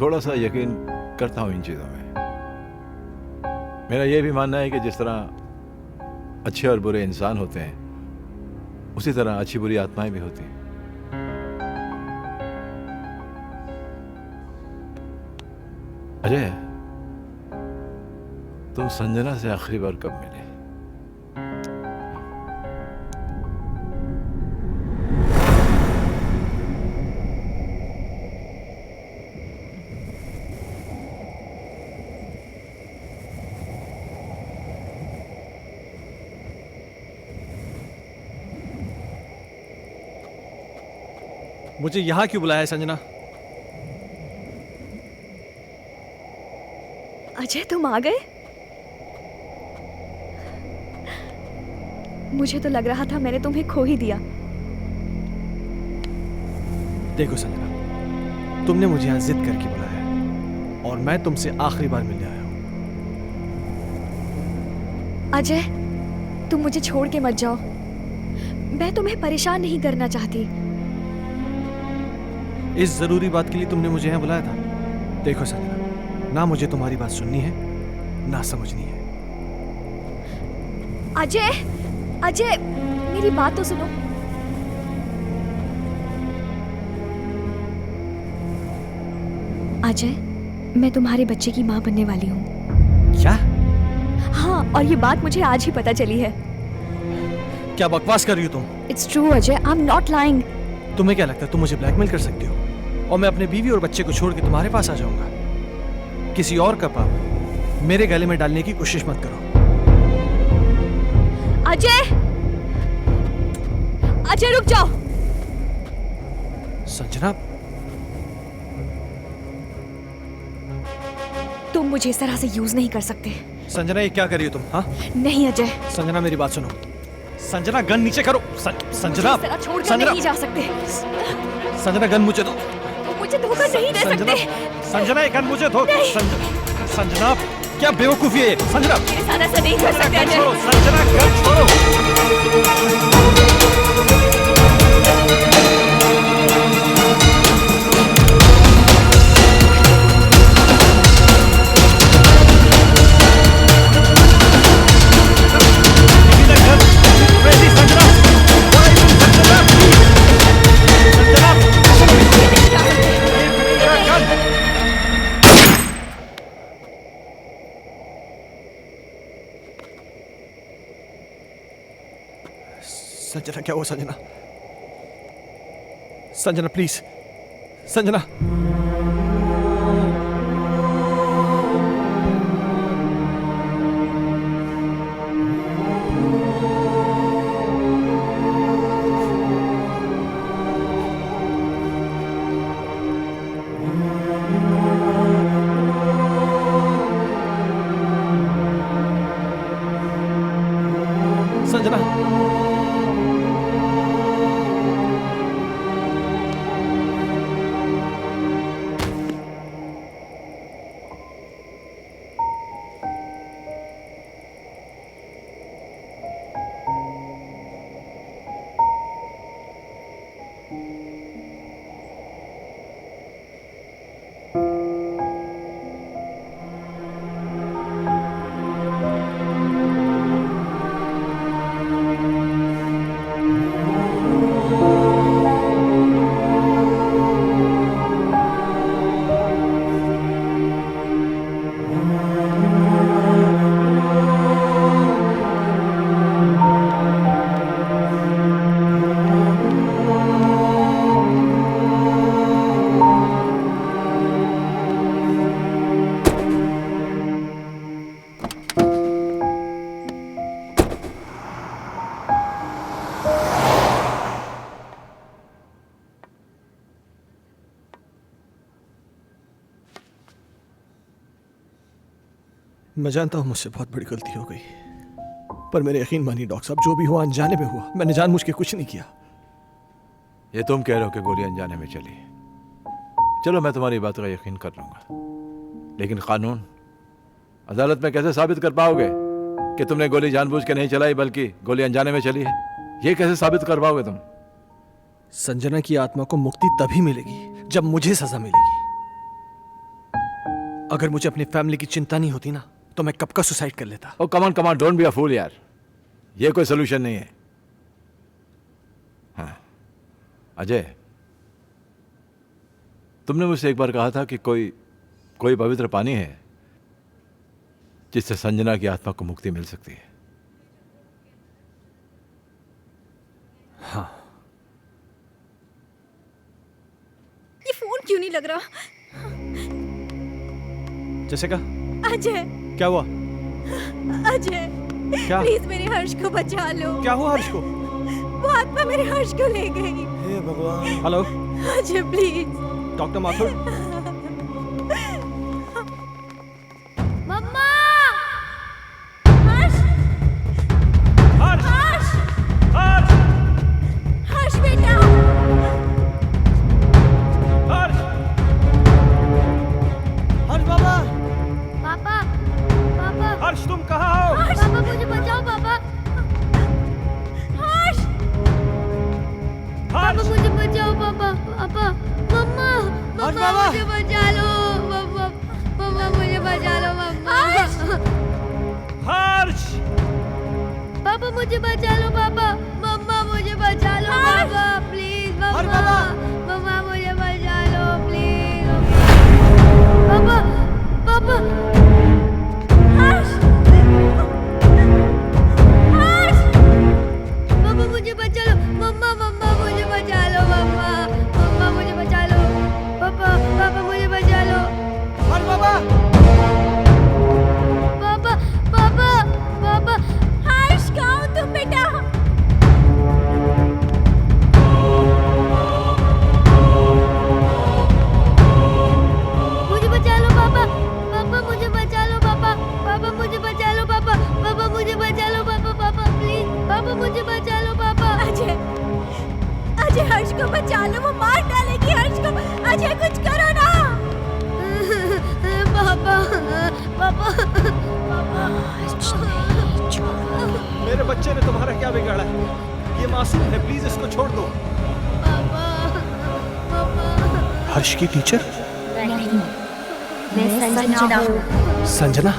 थोड़ा सा यकीन करता हूँ इन चीज़ों में। मेरा यह भी मानना है कि जिस तरह अच्छे और बुरे इंसान होते हैं, उसी तरह अच्छी बुरी आत्माएं भी होती हैं। अजय, तुम संजना से आखिरी बार कब मिले? मुझे यहाँ क्यों बुलाया है संजना? अजय, तुम आ गए? मुझे तो लग रहा था मैंने तुम्हें खो ही दिया। देखो संजना, तुमने मुझे यहाँ जिद करके बुलाया है और मैं तुमसे आखिरी बार मिलने आया हूँ। अजय, तुम मुझे छोड़ के मत जाओ। मैं तुम्हें परेशान नहीं करना चाहती। इस जरूरी बात के लिए तुमने मुझे यहाँ बुलाया था? देखो संजना, ना मुझे तुम्हारी बात सुननी है ना समझनी है। अजय, अजय, मेरी बात तो सुनो। अजय, मैं तुम्हारे बच्चे की माँ बनने वाली हूँ। क्या? हाँ, और ये बात मुझे आज ही पता चली है। क्या बकवास कर रही हो तुम? It's true Ajay, I am not lying. तुम्हें क्या लगता है तुम मुझे ब्लैकमेल कर सकती हो और मैं अपने बीवी और बच्चे को छोड़ के तुम्हारे पास आ जाऊंगा? किसी और का पाप मेरे गले में डालने की कोशिश मत करो। अजय, अजय रुक जाओ। संजना, तुम मुझे इस तरह से यूज नहीं कर सकते। संजना, ये क्या कर रही हो तुम? हाँ, नहीं अजय। संजना, मेरी बात सुनो। संजना, गन नीचे करो। संजना, इस तरह छोड़कर संजना, नहीं जा सकते। संजना, गन मुझे दो। मुझे धोखा नहीं दे सकते। संजना, ये गन मुझे दो। संजना, क्या बेवकूफी है ये? संजना, मेरे साथ ऐसा नहीं कर सकते अजय। संजना, गन छोड़ो। संजना, क्या हुआ संजना? संजना प्लीज, संजना। संजना, मैं जानता हूं मुझसे बहुत बड़ी गलती हो गई, पर मेरे यकीन मानिए डॉक्टर साहब, जो भी हुआ अनजाने में हुआ। मैंने जानबूझ के कुछ नहीं किया। ये तुम कह रहे हो कि गोली अनजाने में चली। चलो, मैं तुम्हारी बात का यकीन कर लूंगा, लेकिन कानून, अदालत में कैसे साबित कर पाओगे कि तुमने गोली जानबूझ के नहीं चलाई बल्कि गोली अनजाने में चली है? ये कैसे साबित कर पाओगे तुम? संजना की आत्मा को मुक्ति तभी मिलेगी जब मुझे सजा मिलेगी। अगर मुझे अपनी फैमिली की चिंता नहीं होती ना, तो मैं कब का सुसाइड कर लेता। ओ कमान कमान, डोंट बी अ फूल यार, ये कोई सोल्यूशन नहीं है। हाँ अजय, तुमने मुझसे एक बार कहा था कि कोई पवित्र पानी है जिससे संजना की आत्मा को मुक्ति मिल सकती है। हाँ। ये फोन क्यों नहीं लग रहा? जैसिका, अजय, क्या हुआ? अजय, क्या? प्लीज मेरे हर्ष को बचा लो। क्या हुआ हर्ष को? वो आत्मा मेरे हर्ष को ले गई। हे भगवान। Hello Ajay please. Doctor Mathur. मम्मा! हर्ष! हर्ष! हर्ष! हर्ष! हर्ष बेटा! हर्ष! हर्ष बाबा! पापा! पापा! हर्ष तुम कहाँ हो? पापा मुझे बचाओ पापा! हर्ष! पापा मुझे बचाओ पापा! पापा! मम्मा! मम्मा मुझे बचा लो! मम्मा! मम्मा मुझे बचा लो मम्मा! हर्ष! पापा मुझे बचा लो पापा! मम्मा मुझे बचा लो पापा! प्लीज मम्मा! मम्मा मुझे बचा लो प्लीज! पापा! पापा! हर्ष! हर्ष! पापा मुझे बचा लो! मम्मा! मम्मा मुझे बचा लो मम्मा! मम्मा मुझे बचा लो! पापा! पापा मुझे बचा लो! हर्ष बाबा! पापा! पापा! पापा! हर्ष कहाँ हो तुम बेटा? मुझे बचा लो पापा! पापा मुझे बचा लो पापा! पापा मुझे बचा लो पापा! पापा मुझे बचा लो पापा! पापा प्लीज! पापा मुझे बचा लो पापा! अजय! अजय हर्ष को बचा लो, वो मार डालेगी हर्ष को। अजय कुछ करो ना। पापा! पापा! पापा! मेरे बच्चे ने तुम्हारा क्या बिगाड़ा है? ये मासूम है, प्लीज इसको छोड़ दो। पापा! पापा! हर्ष की टीचर? नहीं, मैं संजना हूँ। संजना?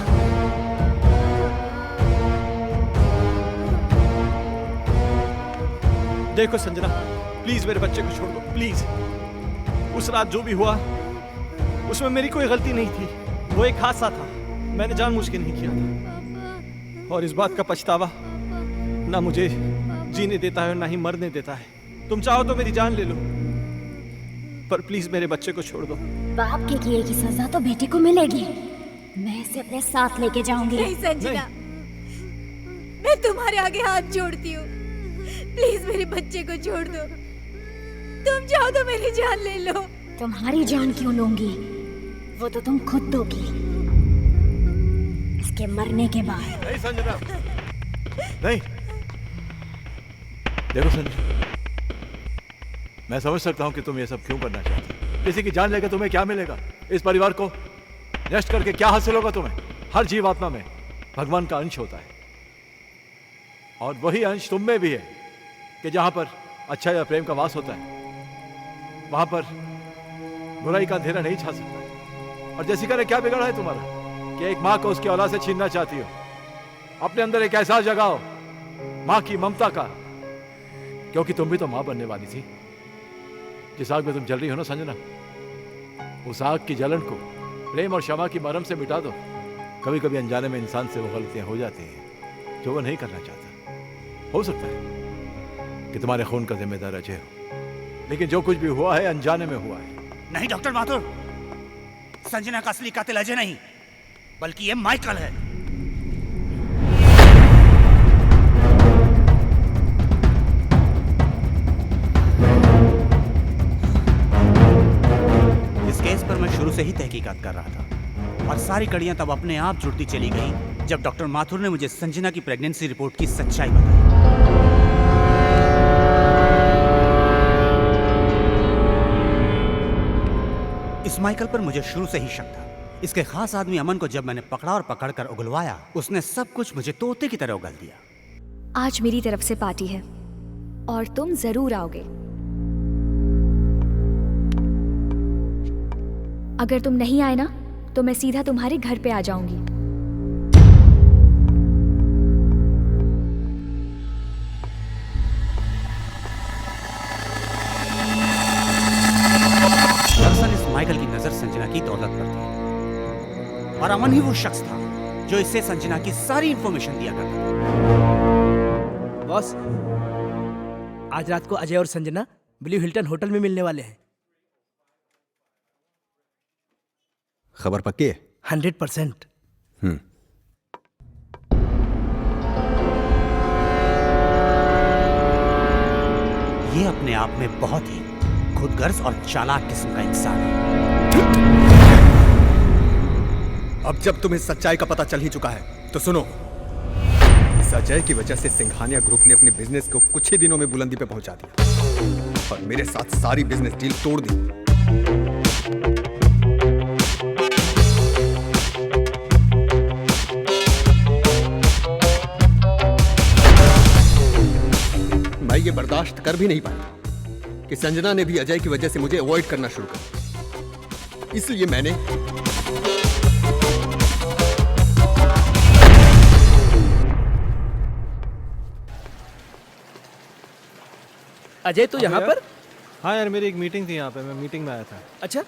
देखो संजना, प्लीज मेरे बच्चे को छोड़ दो, प्लीज। उस रात जो भी हुआ उसमें मेरी कोई गलती नहीं थी। वो एक हादसा था, मैंने जानबूझ के नहीं किया था। और इस बात का पछतावा ना मुझे जीने देता है और ना ही मरने देता है। तुम चाहो तो मेरी जान ले लो, पर प्लीज मेरे बच्चे को छोड़ दो। बाप के किए की सजा तो बेटे को मिलेगी। मैं इसे अपने साथ लेके जाऊंगी। नहीं संजना, मैं तुम्हारे आगे हाथ जोड़ती हूँ, प्लीज मेरे बच्चे को छोड़ दो। तुम चाहो तो मेरी जान ले लो। तुम्हारी जान क्यों लूंगी? वो तो तुम खुद दोगी इसके मरने के बाद। नहीं संजना, नहीं। देखो संजना, मैं समझ सकता हूं कि तुम ये सब क्यों करना चाहते हो। किसी की जान लेकर तुम्हें क्या मिलेगा? इस परिवार को नष्ट करके क्या हासिल होगा तुम्हें? हर जीवात्मा में भगवान का अंश होता है, और वही अंश तुम में भी है कि जहां पर अच्छा या प्रेम का वास होता है, वहां पर बुराई का अंधेरा नहीं छा सकता। और जैसिका ने क्या बिगाड़ा है तुम्हारा कि एक माँ को उसकी औलाद से छीनना चाहती हो? अपने अंदर एक एहसास जगाओ माँ की ममता का, क्योंकि तुम भी तो माँ बनने वाली थी। जिस आग में तुम जल रही हो ना संजना, उस आग की जलन को प्रेम और क्षमा की मरहम से मिटा दो। कभी कभी अनजाने में इंसान से वो गलतियां हो जाती हैं जो वो नहीं करना चाहता। हो सकता है कि तुम्हारे खून का जिम्मेदार अजय हो, लेकिन जो कुछ भी हुआ है अनजाने में हुआ है। नहीं डॉक्टर माथुर, संजना का असली कातिल अजय नहीं, बल्कि ये माइकल है। इस केस पर मैं शुरू से ही तहकीकात कर रहा था, और सारी कड़ियां तब अपने आप जुड़ती चली गई जब डॉक्टर माथुर ने मुझे संजना की प्रेगनेंसी रिपोर्ट की सच्चाई बताई। इस माइकल पर मुझे शुरू से ही शक था। इसके खास आदमी अमन को जब मैंने पकड़ा और पकड़कर उगलवाया, उसने सब कुछ मुझे तोते की तरह उगल दिया। आज मेरी तरफ से पार्टी है और तुम जरूर आओगे। अगर तुम नहीं आए ना तो मैं सीधा तुम्हारे घर पे आ जाऊंगी। दरअसल इस माइकल की नजर संजना की दौलत पर थी और अमन ही वो शख्स था जो इससे संजना की सारी इंफॉर्मेशन दिया करता था। बॉस, आज रात को अजय और संजना ब्लू हिल्टन होटल में मिलने वाले हैं। खबर पक्की है? 100%। ये अपने आप में बहुत ही खुदगर्ज और चालाक किस्म का इंसान है। अब जब तुम्हें सच्चाई का पता चल ही चुका है तो सुनो। इस अजय की वजह से सिंघानिया ग्रुप ने अपने बिजनेस को कुछ ही दिनों में बुलंदी पे पहुंचा दिया और मेरे साथ सारी बिजनेस डील तोड़ दी। मैं ये बर्दाश्त कर भी नहीं पाया कि संजना ने भी अजय की वजह से मुझे अवॉइड करना शुरू कर दिया। इसलिए मैंने अजय तो यहाँ पर? हाँ यार, मेरी एक मीटिंग थी यहाँ पे, मैं मीटिंग में आया था। अच्छा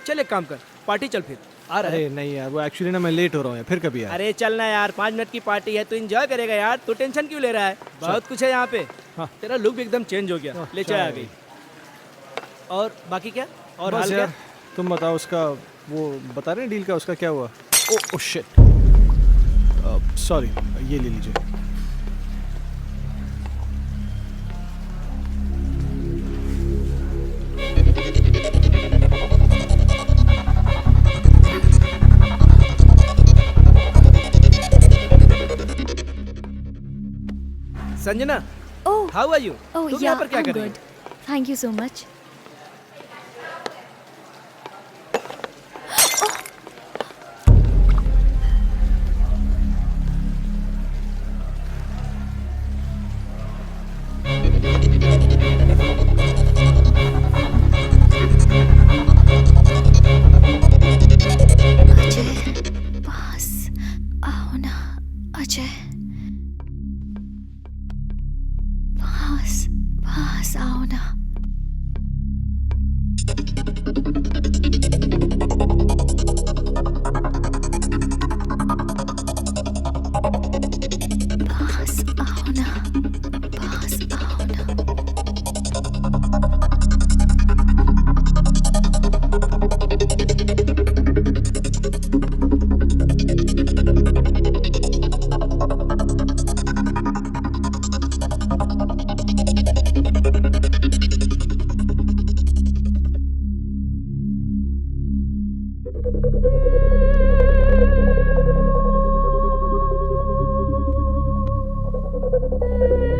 चल, एक काम कर, पार्टी चल फिर। आ रहा है? अरे नहीं यार, वो एक्चुअली ना मैं लेट हो रहा हूँ यार, फिर कभी यार। अरे चलना यार, 5 मिनट की पार्टी है, तू एंजॉय करेगा यार, तू टेंशन क्यों ले रहा है? बहुत कुछ है यहाँ पे। हाँ। तेरा लुक भी एकदम चेंज हो गया, ले चाय आ गई। और बाकी क्या? और हाल क्या? तुम बताओ, उसका वो बता रहे हैं डील का, उसका क्या हुआ? ओह शिट, सॉरी, ये ले लीजिए। Sanjana, oh how are you? Oh तुम या, यहाँ पर क्या I'm कर रही हो? good. Thank you so much. Ajay, पास आओ ना अजय, पास आओ ना। पास आओ ना, पास आओ ना।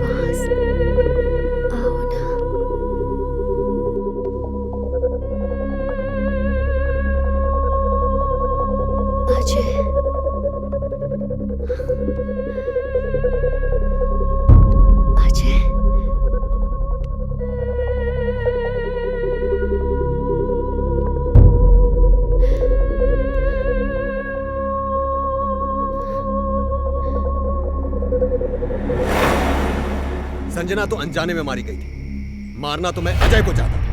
पास आओ ना। अजय, अजय, संजना तो अनजाने में मारी गई थी, मारना तो मैं अजय को चाहता था।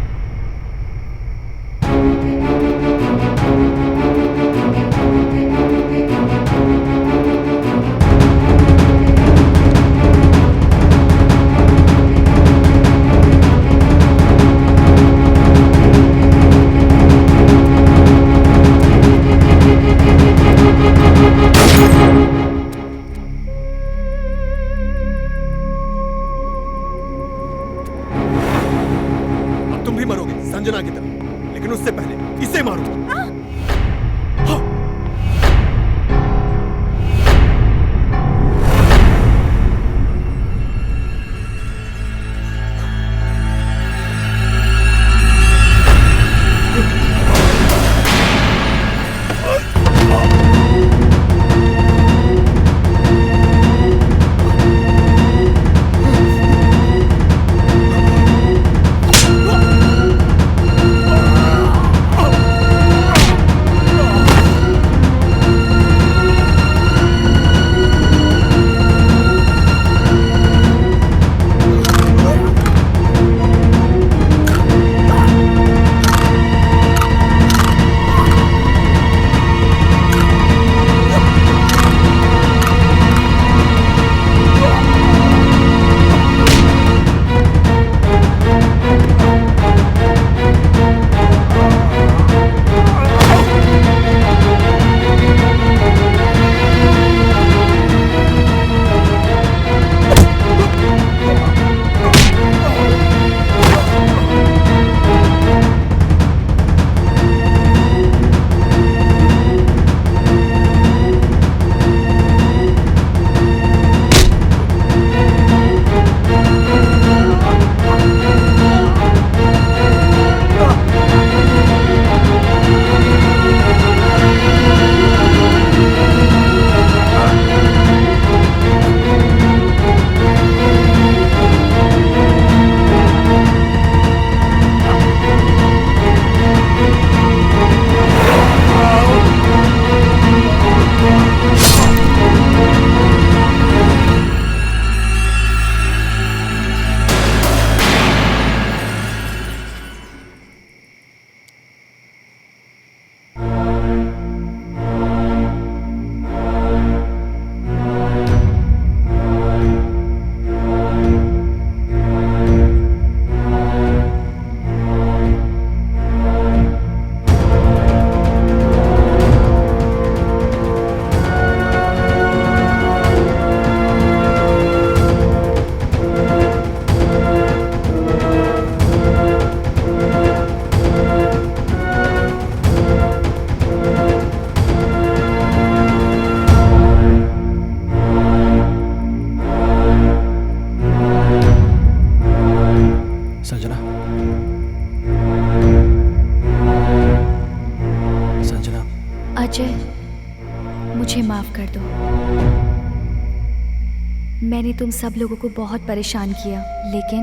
तुम भी मरोगे संजना की तरह, लेकिन उससे पहले इसे मारो। अजय, मुझे माफ कर दो। मैंने तुम सब लोगों को बहुत परेशान किया, लेकिन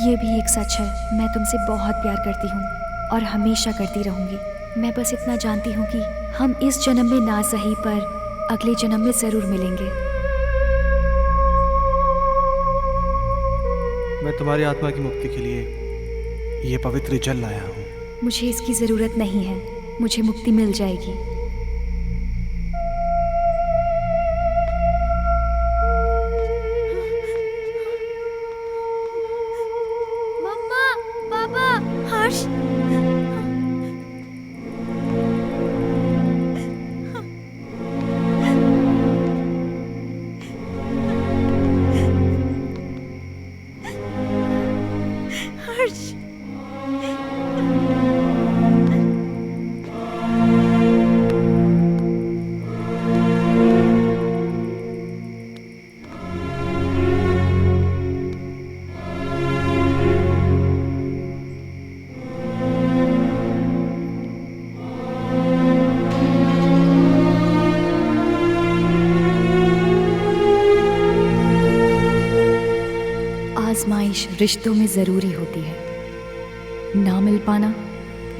ये भी एक सच है, मैं तुमसे बहुत प्यार करती हूँ और हमेशा करती रहूँगी। मैं बस इतना जानती हूँ कि हम इस जन्म में ना सही पर अगले जन्म में ज़रूर मिलेंगे। मैं तुम्हारी आत्मा की मुक्ति के लिए ये पवित्र जल लाया हूँ। मुझे इसकी ज़रूरत नहीं है, मुझे मुक्ति मिल जाएगी। मम्मा, पापा, हर्ष, हर्ष, आजमाइश रिश्तों में ज़रूरी होती है, ना मिल पाना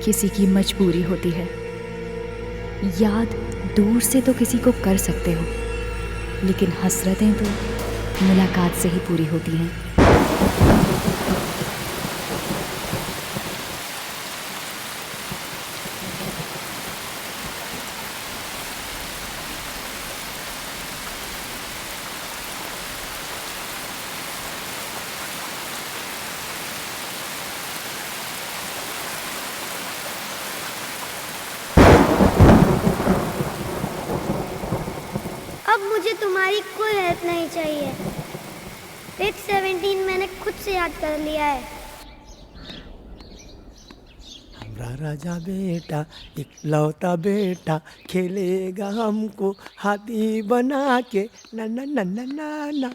किसी की मजबूरी होती है। याद दूर से तो किसी को कर सकते हो, लेकिन हसरतें तो मुलाकात से ही पूरी होती हैं। अब मुझे तुम्हारी कोई हेल्प नहीं चाहिए। पेज 17 मैंने खुद से याद कर लिया है। हमारा राजा बेटा इकलौता बेटा खेलेगा हमको हाथी बना के ना ना ना ना ना ना।